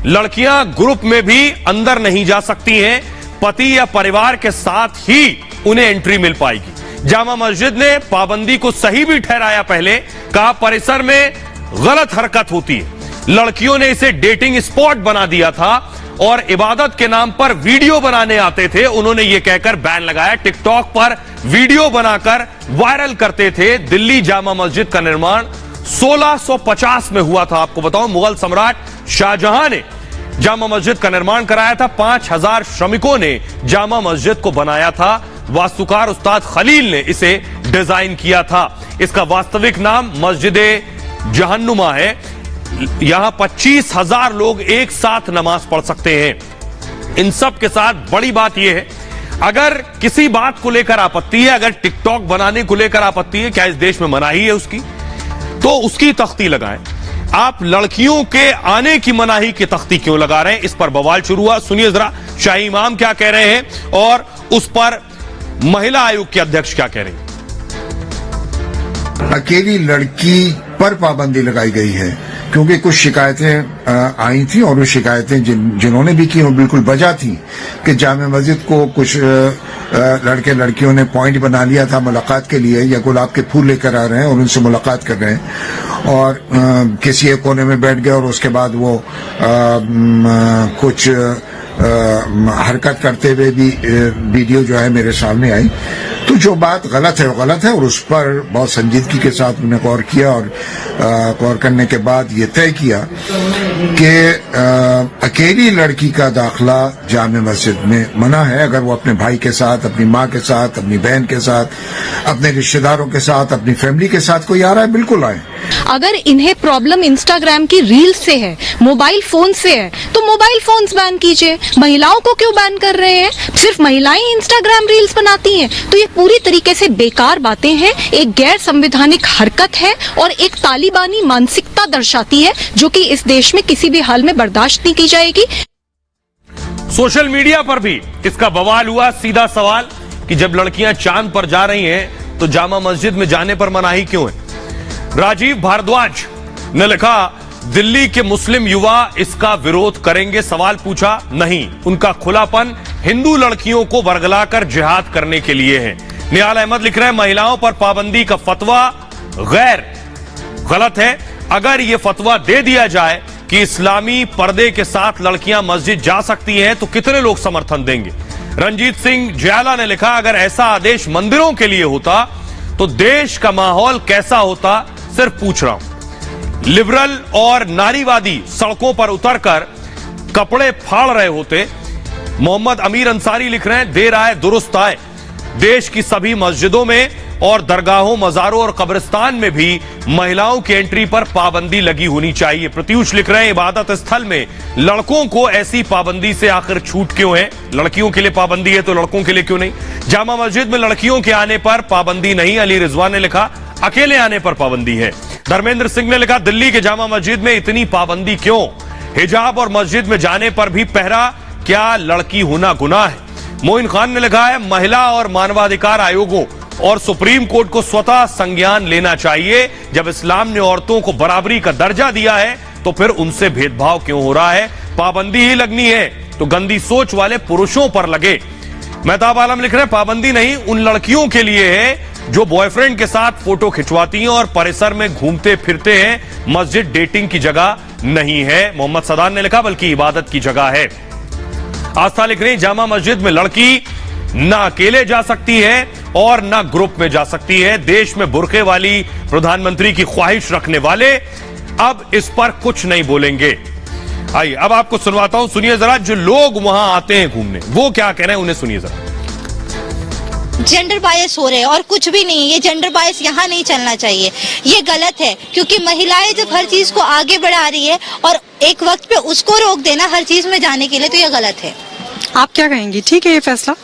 लड़कियां ग्रुप में भी अंदर नहीं जा सकती हैं, पति या परिवार के साथ ही उन्हें एंट्री मिल पाएगी। जामा मस्जिद ने पाबंदी को सही भी ठहराया, पहले कहा परिसर में गलत हरकत होती है, लड़कियों ने इसे डेटिंग स्पॉट बना दिया था और इबादत के नाम पर वीडियो बनाने आते थे, उन्होंने यह कहकर बैन लगाया। टिकटॉक पर वीडियो बनाकर वायरल करते थे। दिल्ली जामा मस्जिद का निर्माण 1650 में हुआ था। आपको बताऊं, मुगल सम्राट शाहजहां ने जामा मस्जिद का निर्माण कराया था। 5000 श्रमिकों ने जामा मस्जिद को बनाया था। वास्तुकार उस्ताद खलील ने इसे डिजाइन किया था। इसका वास्तविक नाम मस्जिद जहन्नुमा है। यहां 25,000 लोग एक साथ नमाज पढ़ सकते हैं। इन सब के साथ बड़ी बात यह है, अगर किसी बात को लेकर आपत्ति है, अगर टिकटॉक बनाने को लेकर आपत्ति है, क्या इस देश में मनाही है उसकी, तो उसकी तख्ती लगाएं। आप लड़कियों के आने की मनाही की तख्ती क्यों लगा रहे हैं, इस पर बवाल शुरू हुआ। सुनिए जरा शाही इमाम क्या कह रहे हैं और उस पर महिला आयोग के अध्यक्ष क्या कह रहे हैं। अकेली लड़की पर पाबंदी लगाई गई है, क्योंकि कुछ शिकायतें आई थी और वो शिकायतें जिन्होंने भी की वो बिल्कुल बजा थी कि जामे मस्जिद को कुछ लड़के लड़कियों ने पॉइंट बना लिया था मुलाकात के लिए, या गुलाब के फूल लेकर आ रहे हैं और उनसे मुलाकात कर रहे हैं और किसी एक कोने में बैठ गए और उसके बाद वो कुछ हरकत करते हुए भी वीडियो जो है मेरे सामने आई। तो जो बात गलत है वो गलत है और उस पर बहुत संजीदगी के साथ मैंने गौर किया और गौर करने के बाद ये तय किया कि अकेली लड़की का दाखिला जामे मस्जिद में मना है। अगर वो अपने भाई के साथ, अपनी माँ के साथ, अपनी बहन के साथ, अपने रिश्तेदारों के साथ, अपनी फैमिली के साथ कोई आ रहा है, बिल्कुल आए। अगर इन्हें प्रॉब्लम इंस्टाग्राम की रील से है, मोबाइल फोन से है, तो मोबाइल फोन्स बैन कीजिए। महिलाओं को क्यों बैन कर रहे हैं? सिर्फ महिलाएं इंस्टाग्राम रील्स बनाती हैं, तो ये पूरी तरीके से बेकार बातें हैं, एक गैर संवैधानिक हरकत है और एक तालिबानी मानसिकता दर्शाती है, जो कि इस देश में किसी भी हाल में बर्दाश्त नहीं की जाएगी। सोशल मीडिया पर भी इसका बवाल हुआ। सीधा सवाल कि जब लड़कियां चांद पर जा रही हैं तो जामा मस्जिद में जाने पर मनाही क्यों है। राजीव भारद्वाज ने लिखा, दिल्ली के मुस्लिम युवा इसका विरोध करेंगे, सवाल पूछा नहीं, उनका खुलापन हिंदू लड़कियों को वर्गलाकर जिहाद करने के लिए है। निहाल अहमद लिख रहे हैं, महिलाओं पर पाबंदी का फतवा गलत है। अगर यह फतवा दे दिया जाए कि इस्लामी पर्दे के साथ लड़कियां मस्जिद जा सकती हैं तो कितने लोग समर्थन देंगे। रंजीत सिंह जयाला ने लिखा, अगर ऐसा आदेश मंदिरों के लिए होता तो देश का माहौल कैसा होता, सिर्फ पूछ रहा हूं। लिबरल और नारीवादी सड़कों पर उतरकर कपड़े फाड़ रहे होते। मोहम्मद अमीर अंसारी लिख रहे हैं, देर आए दुरुस्त आए। देश की सभी मस्जिदों में और दरगाहों, मजारों और कब्रिस्तान में भी महिलाओं की एंट्री पर पाबंदी लगी होनी चाहिए। प्रत्यूष लिख रहे हैं, इबादत स्थल में लड़कों को ऐसी पाबंदी से आखिर छूट क्यों है? लड़कियों के लिए पाबंदी है तो लड़कों के लिए क्यों नहीं? जामा मस्जिद में लड़कियों के आने पर पाबंदी नहीं। अली रिजवान ने लिखा, अकेले आने पर पाबंदी है। धर्मेंद्र सिंह ने लिखा, दिल्ली के जामा मस्जिद में इतनी पाबंदी क्यों? हिजाब और मस्जिद में जाने पर भी पहरा, क्या लड़की होना गुनाह है? मोइन खान ने लिखा है, महिला और मानवाधिकार आयोगों और सुप्रीम कोर्ट को स्वतः संज्ञान लेना चाहिए। जब इस्लाम ने औरतों को बराबरी का दर्जा दिया है तो फिर उनसे भेदभाव क्यों हो रहा है? पाबंदी ही लगनी है तो गंदी सोच वाले पुरुषों पर लगे। मेहताब आलम लिख रहे हैं, पाबंदी नहीं, उन लड़कियों के लिए है जो बॉयफ्रेंड के साथ फोटो खिंचवाती हैं और परिसर में घूमते फिरते हैं। मस्जिद डेटिंग की जगह नहीं है, मोहम्मद सदान ने लिखा, बल्कि इबादत की जगह है। आस्था लिख रही, जामा मस्जिद में लड़की ना अकेले जा सकती है और ना ग्रुप में जा सकती है। देश में बुर्के वाली प्रधानमंत्री की ख्वाहिश रखने वाले अब इस पर कुछ नहीं बोलेंगे। आइए अब आपको सुनवाता हूं, सुनिए जरा, जो लोग वहां आते हैं घूमने वो क्या कह रहे हैं, उन्हें सुनिए जरा। जेंडर बायस हो रहे हैं और कुछ भी नहीं, ये जेंडर बायस यहाँ नहीं चलना चाहिए, ये गलत है। क्योंकि महिलाएं जब हर चीज को आगे बढ़ा रही है और एक वक्त पे उसको रोक देना हर चीज में जाने के लिए, तो ये गलत है। आप क्या कहेंगी, ठीक है ये फैसला?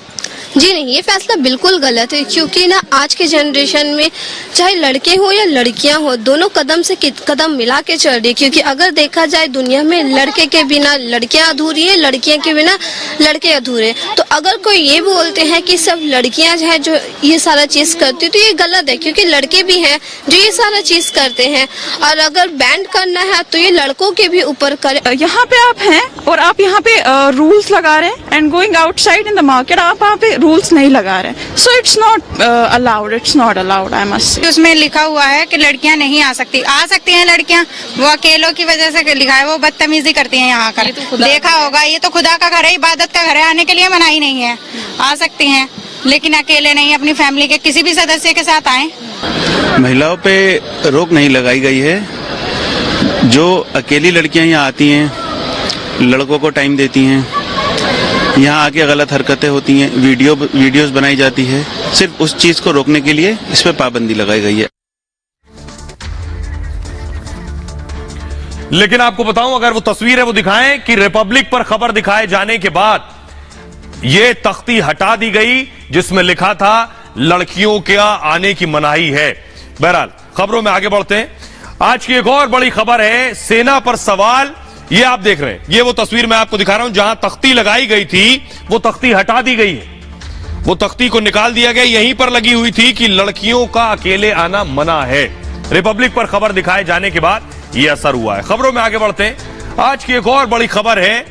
जी नहीं, ये फैसला बिल्कुल गलत है। क्योंकि ना आज के जनरेशन में चाहे लड़के हो या लड़कियां हो, दोनों कदम से कदम मिला के चल रही है। क्योंकि अगर देखा जाए दुनिया में लड़के के बिना लड़कियां अधूरी है, लड़कियां के बिना लड़के अधूरे। तो अगर कोई ये बोलते हैं कि सब लड़कियां जो है जो ये सारा चीज करती है, तो ये गलत है। क्योंकि लड़के भी हैं जो ये सारा चीज करते हैं, और अगर बैन करना है तो ये लड़कों के भी ऊपर करे। यहाँ पे आप हैं और आप यहाँ पे रूल्स लगा रहे हैं and going outside in the market आप वहाँ पे रूल्स नहीं लगा रहे हैं। So it's not allowed, it's not allowed, I must say. उसमें लिखा हुआ है कि लड़कियां नहीं आ सकती हैं लड़कियां, वो अकेलों की वजह से लिखा है, वो बदतमीजी करती हैं यहाँ कर। देखा होगा, ये तो खुदा का घर है, इबादत का घर है, आने के लिए मनाही नहीं है, आ सकती हैं, लेकिन अकेले नहीं, अपनी फैमिली के किसी भी सदस्य के साथ आए। महिलाओं पे रोक नहीं लगाई गई है। जो अकेली लड़कियां यहाँ आती हैं, लड़कों को टाइम देती हैं, यहाँ आके गलत हरकतें होती हैं, वीडियोस बनाई जाती है, सिर्फ उस चीज को रोकने के लिए इस पे पाबंदी लगाई गई है। लेकिन आपको बताऊं, अगर वो तस्वीर है वो दिखाएं कि रिपब्लिक पर खबर दिखाए जाने के बाद ये तख्ती हटा दी गई जिसमें लिखा था लड़कियों के आने की मनाही है। बहरहाल खबरों में आगे बढ़ते हैं। आज की एक और बड़ी खबर है, सेना पर सवाल। ये आप देख रहे हैं, ये वो तस्वीर मैं आपको दिखा रहा हूं जहां तख्ती लगाई गई थी, वो तख्ती हटा दी गई है, वो तख्ती को निकाल दिया गया। यहीं पर लगी हुई थी कि लड़कियों का अकेले आना मना है। रिपब्लिक पर खबर दिखाए जाने के बाद ये असर हुआ है। खबरों में आगे बढ़ते हैं। आज की एक और बड़ी खबर है,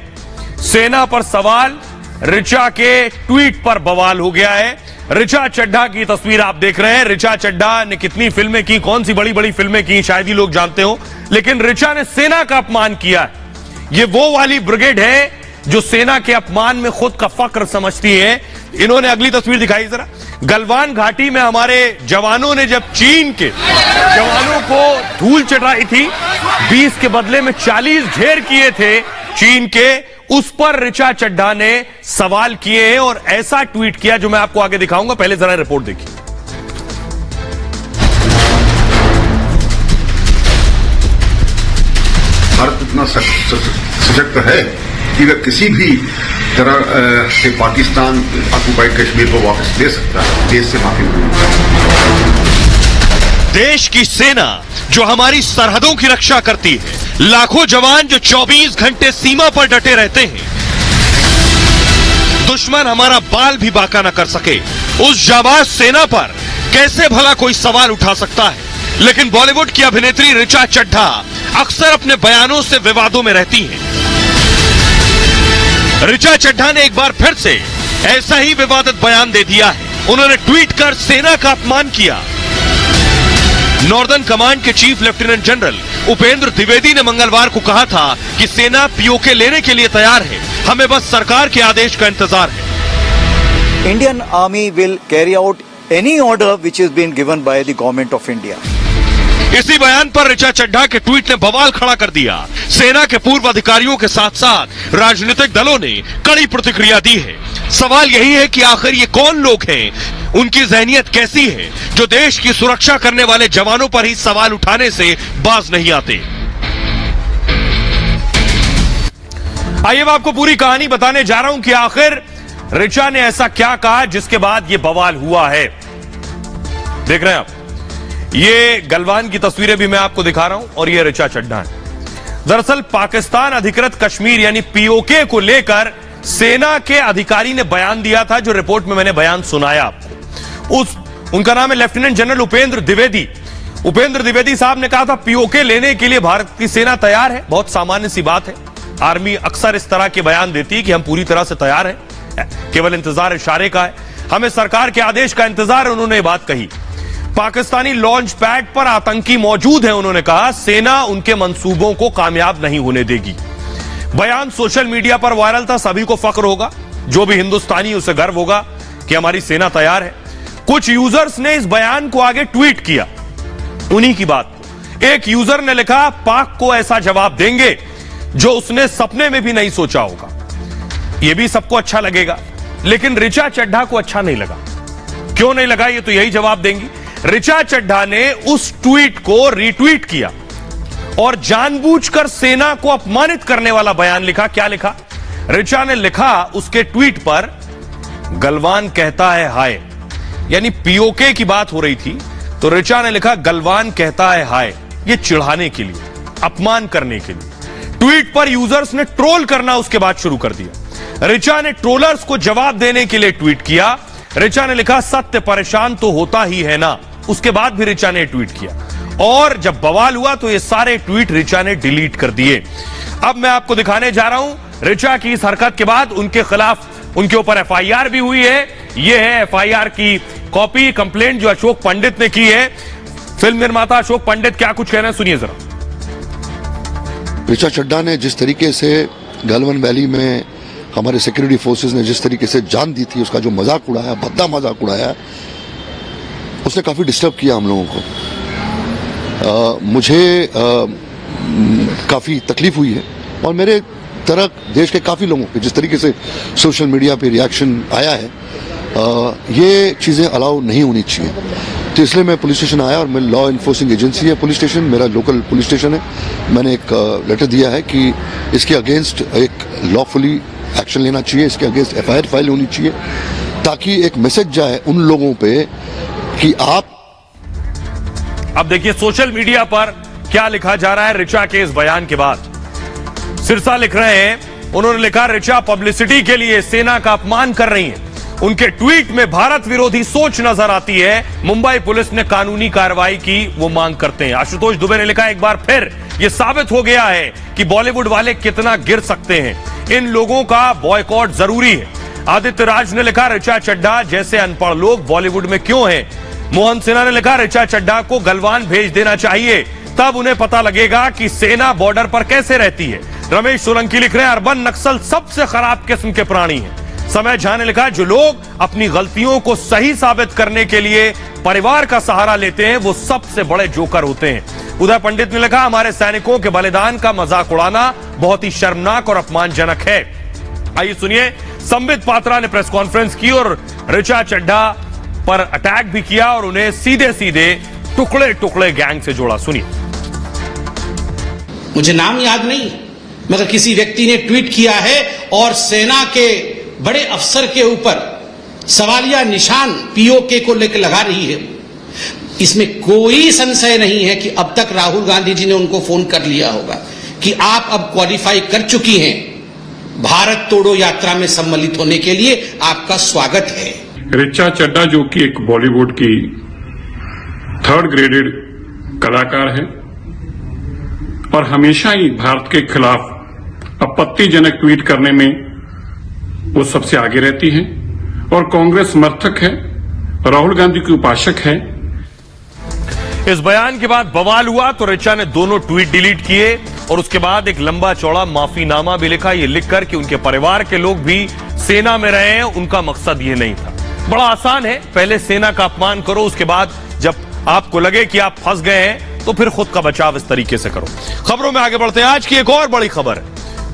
सेना पर सवाल, ऋचा के ट्वीट पर बवाल हो गया है। ऋचा चड्ढा की तस्वीर आप देख रहे हैं। ऋचा चड्ढा ने कितनी फिल्में की, कौन सी बड़ी बड़ी फिल्में की शायद ही लोग जानते हो, लेकिन ऋचा ने सेना का अपमान किया है। ये वो वाली ब्रिगेड है जो सेना के अपमान में खुद का फक्र समझती है। इन्होंने अगली तस्वीर दिखाई जरा। गलवान घाटी में हमारे जवानों ने जब चीन के जवानों को धूल चटाई थी, 20 के बदले में 40 ढेर किए थे चीन के, उस पर ऋचा चड्ढा ने सवाल किए हैं और ऐसा ट्वीट किया जो मैं आपको आगे दिखाऊंगा। पहले जरा रिपोर्ट देखिए। भारत इतना सशक्त है कि वह किसी भी तरह से पाकिस्तान ऑक्युपाइड कश्मीर को वापस ले सकता है, देश से माफी मांगेगा। देश की सेना जो हमारी सरहदों की रक्षा करती है, लाखों जवान जो 24 घंटे सीमा पर डटे रहते हैं, दुश्मन हमारा बाल भी बांका न कर सके, उस जाबाज सेना पर कैसे भला कोई सवाल उठा सकता है। लेकिन बॉलीवुड की अभिनेत्री ऋचा चड्ढा अक्सर अपने बयानों से विवादों में रहती हैं। ऋचा चड्ढा ने एक बार फिर से ऐसा ही विवादित बयान दे दिया है। उन्होंने ट्वीट कर सेना का अपमान किया। नॉर्दर्न कमांड के chief lieutenant general Upendra Dwivedi ने मंगलवार को कहा था कि सेना पीओके लेने के लिए तैयार है, हमें बस सरकार के आदेश का इंतजार है। Indian army will carry out any order which is been given by the government of India. इसी बयान पर ऋचा चड्ढा के ट्वीट ने बवाल खड़ा कर दिया। सेना के पूर्व अधिकारियों के साथ साथ राजनीतिक दलों ने कड़ी प्रतिक्रिया दी है। सवाल यही है कि आखिर ये कौन लोग हैं, उनकी जहनियत कैसी है जो देश की सुरक्षा करने वाले जवानों पर ही सवाल उठाने से बाज नहीं आते। आइए मैं आपको पूरी कहानी बताने जा रहा हूं कि आखिर ऋचा ने ऐसा क्या कहा जिसके बाद यह बवाल हुआ है। देख रहे हैं आप, ये गलवान की तस्वीरें भी मैं आपको दिखा रहा हूं और ये ऋचा चड्ढा है। दरअसल पाकिस्तान अधिकृत कश्मीर यानी पीओके को लेकर सेना के अधिकारी ने बयान दिया था, जो रिपोर्ट में मैंने बयान सुनाया आपको। उनका नाम है लेफ्टिनेंट जनरल उपेंद्र द्विवेदी। उपेंद्र द्विवेदी साहब ने कहा था पीओके लेने के लिए भारत की सेना तैयार है। बहुत सामान्य सी बात है, आर्मी अक्सर इस तरह के बयान देती है कि हम पूरी तरह से तैयार हैं, केवल इंतजार इशारे का है, हमें सरकार के आदेश का इंतजार है। उन्होंने ये बात कही। पाकिस्तानी लॉन्च पैड पर आतंकी मौजूद है, उन्होंने कहा। सेना उनके मंसूबों को कामयाब नहीं होने देगी। बयान सोशल मीडिया पर वायरल था। सभी को फख्र होगा, जो भी हिंदुस्तानी उसे गर्व होगा कि हमारी सेना तैयार है। कुछ यूजर्स ने इस बयान को आगे ट्वीट किया, उन्हीं की बात को। एक यूजर ने लिखा, पाक को ऐसा जवाब देंगे जो उसने सपने में भी नहीं सोचा होगा। यह भी सबको अच्छा लगेगा, लेकिन ऋचा चड्ढा को अच्छा नहीं लगा। क्यों नहीं लगा, ये तो यही जवाब देंगी। ऋचा चड्ढा ने उस ट्वीट को रीट्वीट किया और जानबूझकर सेना को अपमानित करने वाला बयान लिखा। क्या लिखा? ऋचा ने लिखा उसके ट्वीट पर, गलवान कहता है हाय, यानी पीओके की बात हो रही थी, तो ऋचा ने लिखा गलवान कहता है हाय। ये चिढ़ाने के लिए, अपमान करने के लिए। ट्वीट पर यूजर्स ने ट्रोल करना उसके बाद शुरू कर दिया। ऋचा ने ट्रोलर्स को जवाब देने के लिए ट्वीट किया। ऋचा ने लिखा, सत्य परेशान तो होता ही है ना। उसके बाद भी ऋचा ने ट्वीट किया, और जब बवाल हुआ तो ये सारे ट्वीट ऋचा ने डिलीट कर दिए। अब मैं आपको दिखाने जा रहा हूं ऋचा की इस हरकत के बाद उनके खिलाफ, उनके ऊपर एफआईआर भी हुई है। यह है एफआईआर की कॉपी, कंप्लेंट जो अशोक पंडित ने की है। फिल्म निर्माता अशोक पंडित क्या कुछ कह रहे हैं, सुनिए जरा। ऋचा चड्ढा ने जिस तरीके से गलवान वैली में हमारे सिक्योरिटी फोर्सेस ने जिस तरीके से जान दी थी, उसका जो मजाक उड़ाया, भद्दा मजाक उड़ाया, उसने काफी डिस्टर्ब किया हम लोगों को। मुझे काफी तकलीफ हुई है, और मेरे तरह देश के काफी लोगों के जिस तरीके से सोशल मीडिया पे रिएक्शन आया है, ये चीजें अलाउ नहीं होनी चाहिए। तो इसलिए मैं पुलिस स्टेशन आया, और मैं लॉ इन्फोर्सिंग एजेंसी है पुलिस स्टेशन, मेरा लोकल पुलिस स्टेशन है। मैंने एक लेटर दिया है कि इसके अगेंस्ट एक लॉफुली एक्शन लेना चाहिए, इसके अगेंस्ट एफआईआर फाइल होनी चाहिए, ताकि एक मैसेज जाए उन लोगों पे कि आप। अब देखिए सोशल मीडिया पर क्या लिखा जा रहा है ऋचा के इस बयान के बाद। सिरसा लिख रहे हैं, उन्होंने लिखा, ऋचा पब्लिसिटी के लिए सेना का अपमान कर रही है। उनके ट्वीट में भारत विरोधी सोच नजर आती है। मुंबई पुलिस ने कानूनी कार्रवाई की वो मांग करते हैं। आशुतोष दुबे ने लिखा, एक बार फिर यह साबित हो गया है कि बॉलीवुड वाले कितना गिर सकते हैं। इन लोगों का बॉयकॉट जरूरी है। आदित्य राज ने लिखा, ऋचा चड्ढा जैसे अनपढ़ लोग बॉलीवुड में क्यों हैं। मोहन सिन्हा ने लिखा, ऋचा चड्ढा को गलवान भेज देना चाहिए, तब उन्हें पता लगेगा कि सेना बॉर्डर पर कैसे रहती है। रमेश सोलंकी लिख रहे हैं, अर्बन नक्सल सबसे खराब किस्म के प्राणी हैं। समय झा ने लिखा, जो लोग अपनी गलतियों को सही साबित करने के लिए परिवार का सहारा लेते हैं, वो सबसे बड़े जोकर होते हैं। उदय पंडित ने लिखा, हमारे सैनिकों के बलिदान का मजाक उड़ाना बहुत ही शर्मनाक और अपमानजनक है। आइए सुनिए, संबित पात्रा ने प्रेस कॉन्फ्रेंस की और ऋचा चड्ढा पर अटैक भी किया और उन्हें सीधे सीधे टुकड़े टुकड़े गैंग से जोड़ा। सुनिए। मुझे नाम याद नहीं, मगर किसी व्यक्ति ने ट्वीट किया है और सेना के बड़े अफसर के ऊपर सवालिया निशान पीओके को लेकर लगा रही है। इसमें कोई संशय नहीं है कि अब तक राहुल गांधी जी ने उनको फोन कर लिया होगा कि आप अब क्वालिफाई कर चुकी हैं, भारत तोड़ो यात्रा में सम्मिलित होने के लिए आपका स्वागत है। ऋचा चड्ढा जो कि एक बॉलीवुड की 3rd ग्रेडेड कलाकार है, और हमेशा ही भारत के खिलाफ आपत्तिजनक ट्वीट करने में वो सबसे आगे रहती हैं, और कांग्रेस समर्थक है, राहुल गांधी की उपासक है। इस बयान के बाद बवाल हुआ तो ऋचा ने दोनों ट्वीट डिलीट किए और उसके बाद एक लंबा चौड़ा माफीनामा भी लिखा, ये लिखकर कि उनके परिवार के लोग भी सेना में रहे हैं, उनका मकसद ये नहीं था। बड़ा आसान है, पहले सेना का अपमान करो, उसके बाद जब आपको लगे कि आप फंस गए हैं तो फिर खुद का बचाव इस तरीके से करो। खबरों में आगे बढ़ते हैं। आज की एक और बड़ी खबर है,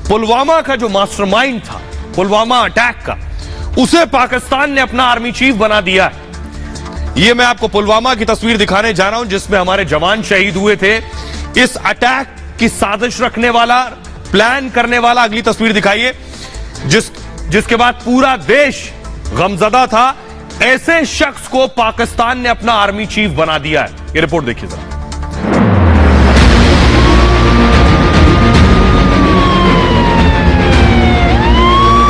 पुलवामा का जो मास्टरमाइंड था पुलवामा अटैक का, उसे पाकिस्तान ने अपना आर्मी चीफ बना दिया है। ये मैं आपको पुलवामा की तस्वीर दिखाने जा रहा हूं जिसमें हमारे जवान शहीद हुए थे। इस अटैक की साजिश रखने वाला, प्लान करने वाला, अगली तस्वीर दिखाइए, जिसके बाद पूरा देश गमजदा था। ऐसे शख्स को पाकिस्तान ने अपना आर्मी चीफ बना दिया है। ये रिपोर्ट देखिए जरा।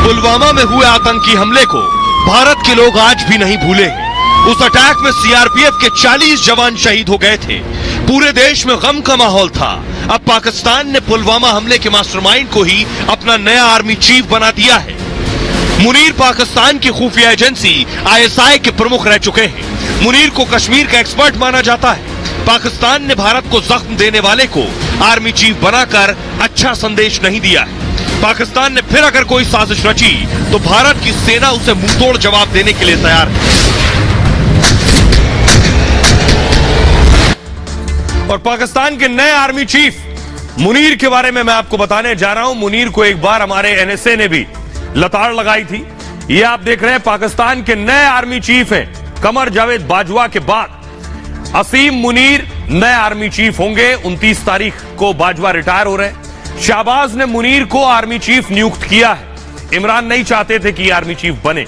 पुलवामा में हुए आतंकी हमले को भारत के लोग आज भी नहीं भूले हैं। उस अटैक में सीआरपीएफ के 40 जवान शहीद हो गए थे। पूरे देश में गम का माहौल था। अब पाकिस्तान ने पुलवामा हमले के मास्टरमाइंड को ही अपना नया आर्मी चीफ बना दिया है। मुनीर पाकिस्तान की खुफिया एजेंसी ISI के प्रमुख रह चुके हैं। मुनीर को कश्मीर का एक्सपर्ट माना जाता है। पाकिस्तान ने भारत को जख्म देने वाले को आर्मी चीफ बनाकर अच्छा संदेश नहीं दिया है। पाकिस्तान ने फिर अगर कोई साजिश रची तो भारत की सेना उसे मुंहतोड़ जवाब देने के लिए तैयार है। और पाकिस्तान के नए आर्मी चीफ मुनीर के बारे में मैं आपको बताने जा रहा हूं। मुनीर को एक बार हमारे NSA ने भी लताड़ लगाई थी। ये आप देख रहे हैं पाकिस्तान के नए आर्मी चीफ हैं। कमर जावेद बाजवा के बाद असीम मुनीर नए आर्मी चीफ होंगे। 29 तारीख को बाजवा रिटायर हो रहे हैं। शाहबाज ने मुनीर को आर्मी चीफ नियुक्त किया है। इमरान नहीं चाहते थे कि आर्मी चीफ बने।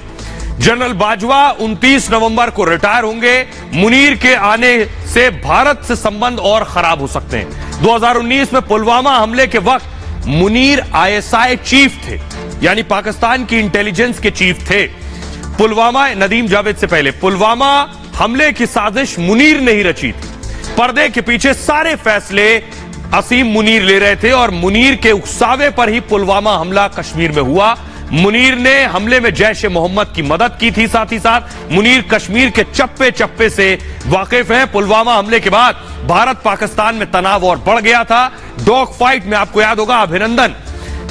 जनरल बाजवा 29 नवंबर को रिटायर होंगे। मुनीर के आने से भारत से संबंध और खराब हो सकते हैं। 2019 में पुलवामा हमले के वक्त मुनीर ISI चीफ थे, यानी पाकिस्तान की इंटेलिजेंस के चीफ थे। पुलवामा, नदीम जावेद से पहले पुलवामा हमले की साजिश मुनीर ने ही रची थी। पर्दे के पीछे सारे फैसले असीम मुनीर ले रहे थे और मुनीर के उकसावे पर ही पुलवामा हमला कश्मीर में हुआ। मुनीर ने हमले में जैश-ए-मोहम्मद की मदद की थी। साथ ही साथ मुनीर कश्मीर के चप्पे चप्पे से वाकिफ हैं। पुलवामा हमले के बाद भारत पाकिस्तान में तनाव और बढ़ गया था। डॉग फाइट में आपको याद होगा अभिनंदन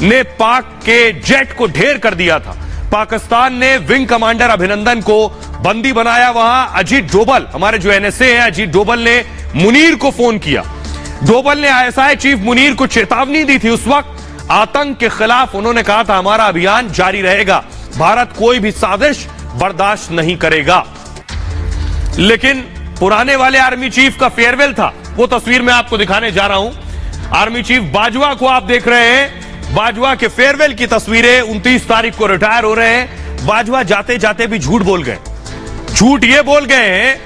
ने पाक के जेट को ढेर कर दिया था। पाकिस्तान ने विंग कमांडर अभिनंदन को बंदी बनाया। वहां अजीत डोभाल, हमारे जो NSA है, अजीत डोभाल ने मुनीर को फोन किया। डोभाल ने ISI चीफ मुनीर को चेतावनी दी थी। उस वक्त आतंक के खिलाफ उन्होंने कहा था हमारा अभियान जारी रहेगा, भारत कोई भी साजिश बर्दाश्त नहीं करेगा। लेकिन पुराने वाले आर्मी चीफ का फेयरवेल था, वो तस्वीर मैं आपको दिखाने जा रहा हूं। आर्मी चीफ बाजवा को आप देख रहे हैं। बाजवा के फेयरवेल की तस्वीरें। 29 तारीख को रिटायर हो रहे हैं। बाजवा जाते जाते भी झूठ बोल गए। झूठ ये बोल गए हैं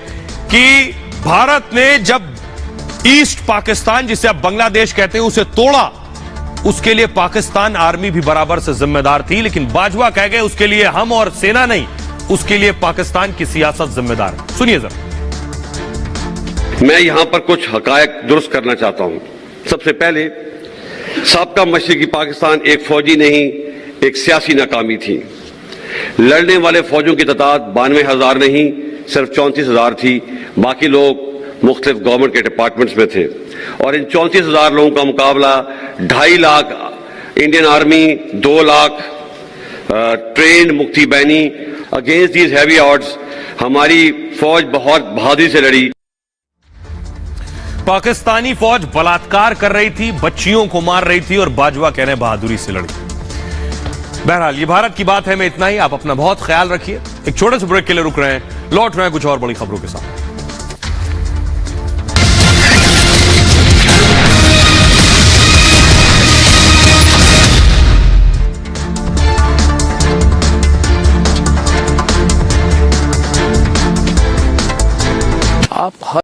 कि भारत ने जब ईस्ट पाकिस्तान, जिसे अब बांग्लादेश कहते हैं, उसे तोड़ा, उसके लिए पाकिस्तान आर्मी भी बराबर से जिम्मेदार थी। लेकिन बाजवा कह गए उसके लिए हम और सेना नहीं, उसके लिए पाकिस्तान की सियासत जिम्मेदार है। सुनिए जरा। मैं यहां पर कुछ हकायक दुरुस्त करना चाहता हूं। सबसे पहले, साबका मशरिकी पाकिस्तान एक फौजी नहीं, एक सियासी नाकामी थी। लड़ने वाले फौजों की तादाद 92,000 नहीं, सिर्फ 34,000 थी। बाकी लोग मुख्तलिफ गवर्नमेंट के डिपार्टमेंट्स में थे और इन 34,000 लोगों का मुकाबला 2.5 lakh Indian army, 2 lakh trend मुक्ति बैनी। अगेंस्ट दीज हैवी ऑड्स हमारी फौज बहुत बहादुरी से लड़ी। पाकिस्तानी फौज बलात्कार कर रही थी, बच्चियों को मार रही थी और बाजवा कह रहे हैं बहादुरी से लड़ी। बहरहाल ये भारत की बात है में इतना ही। आप अपना बहुत ख्याल रखिए। एक छोटे से ब्रेक के लिए रुक रहे हैं, लौट रहे हैं कुछ और बड़ी खबरों के साथ।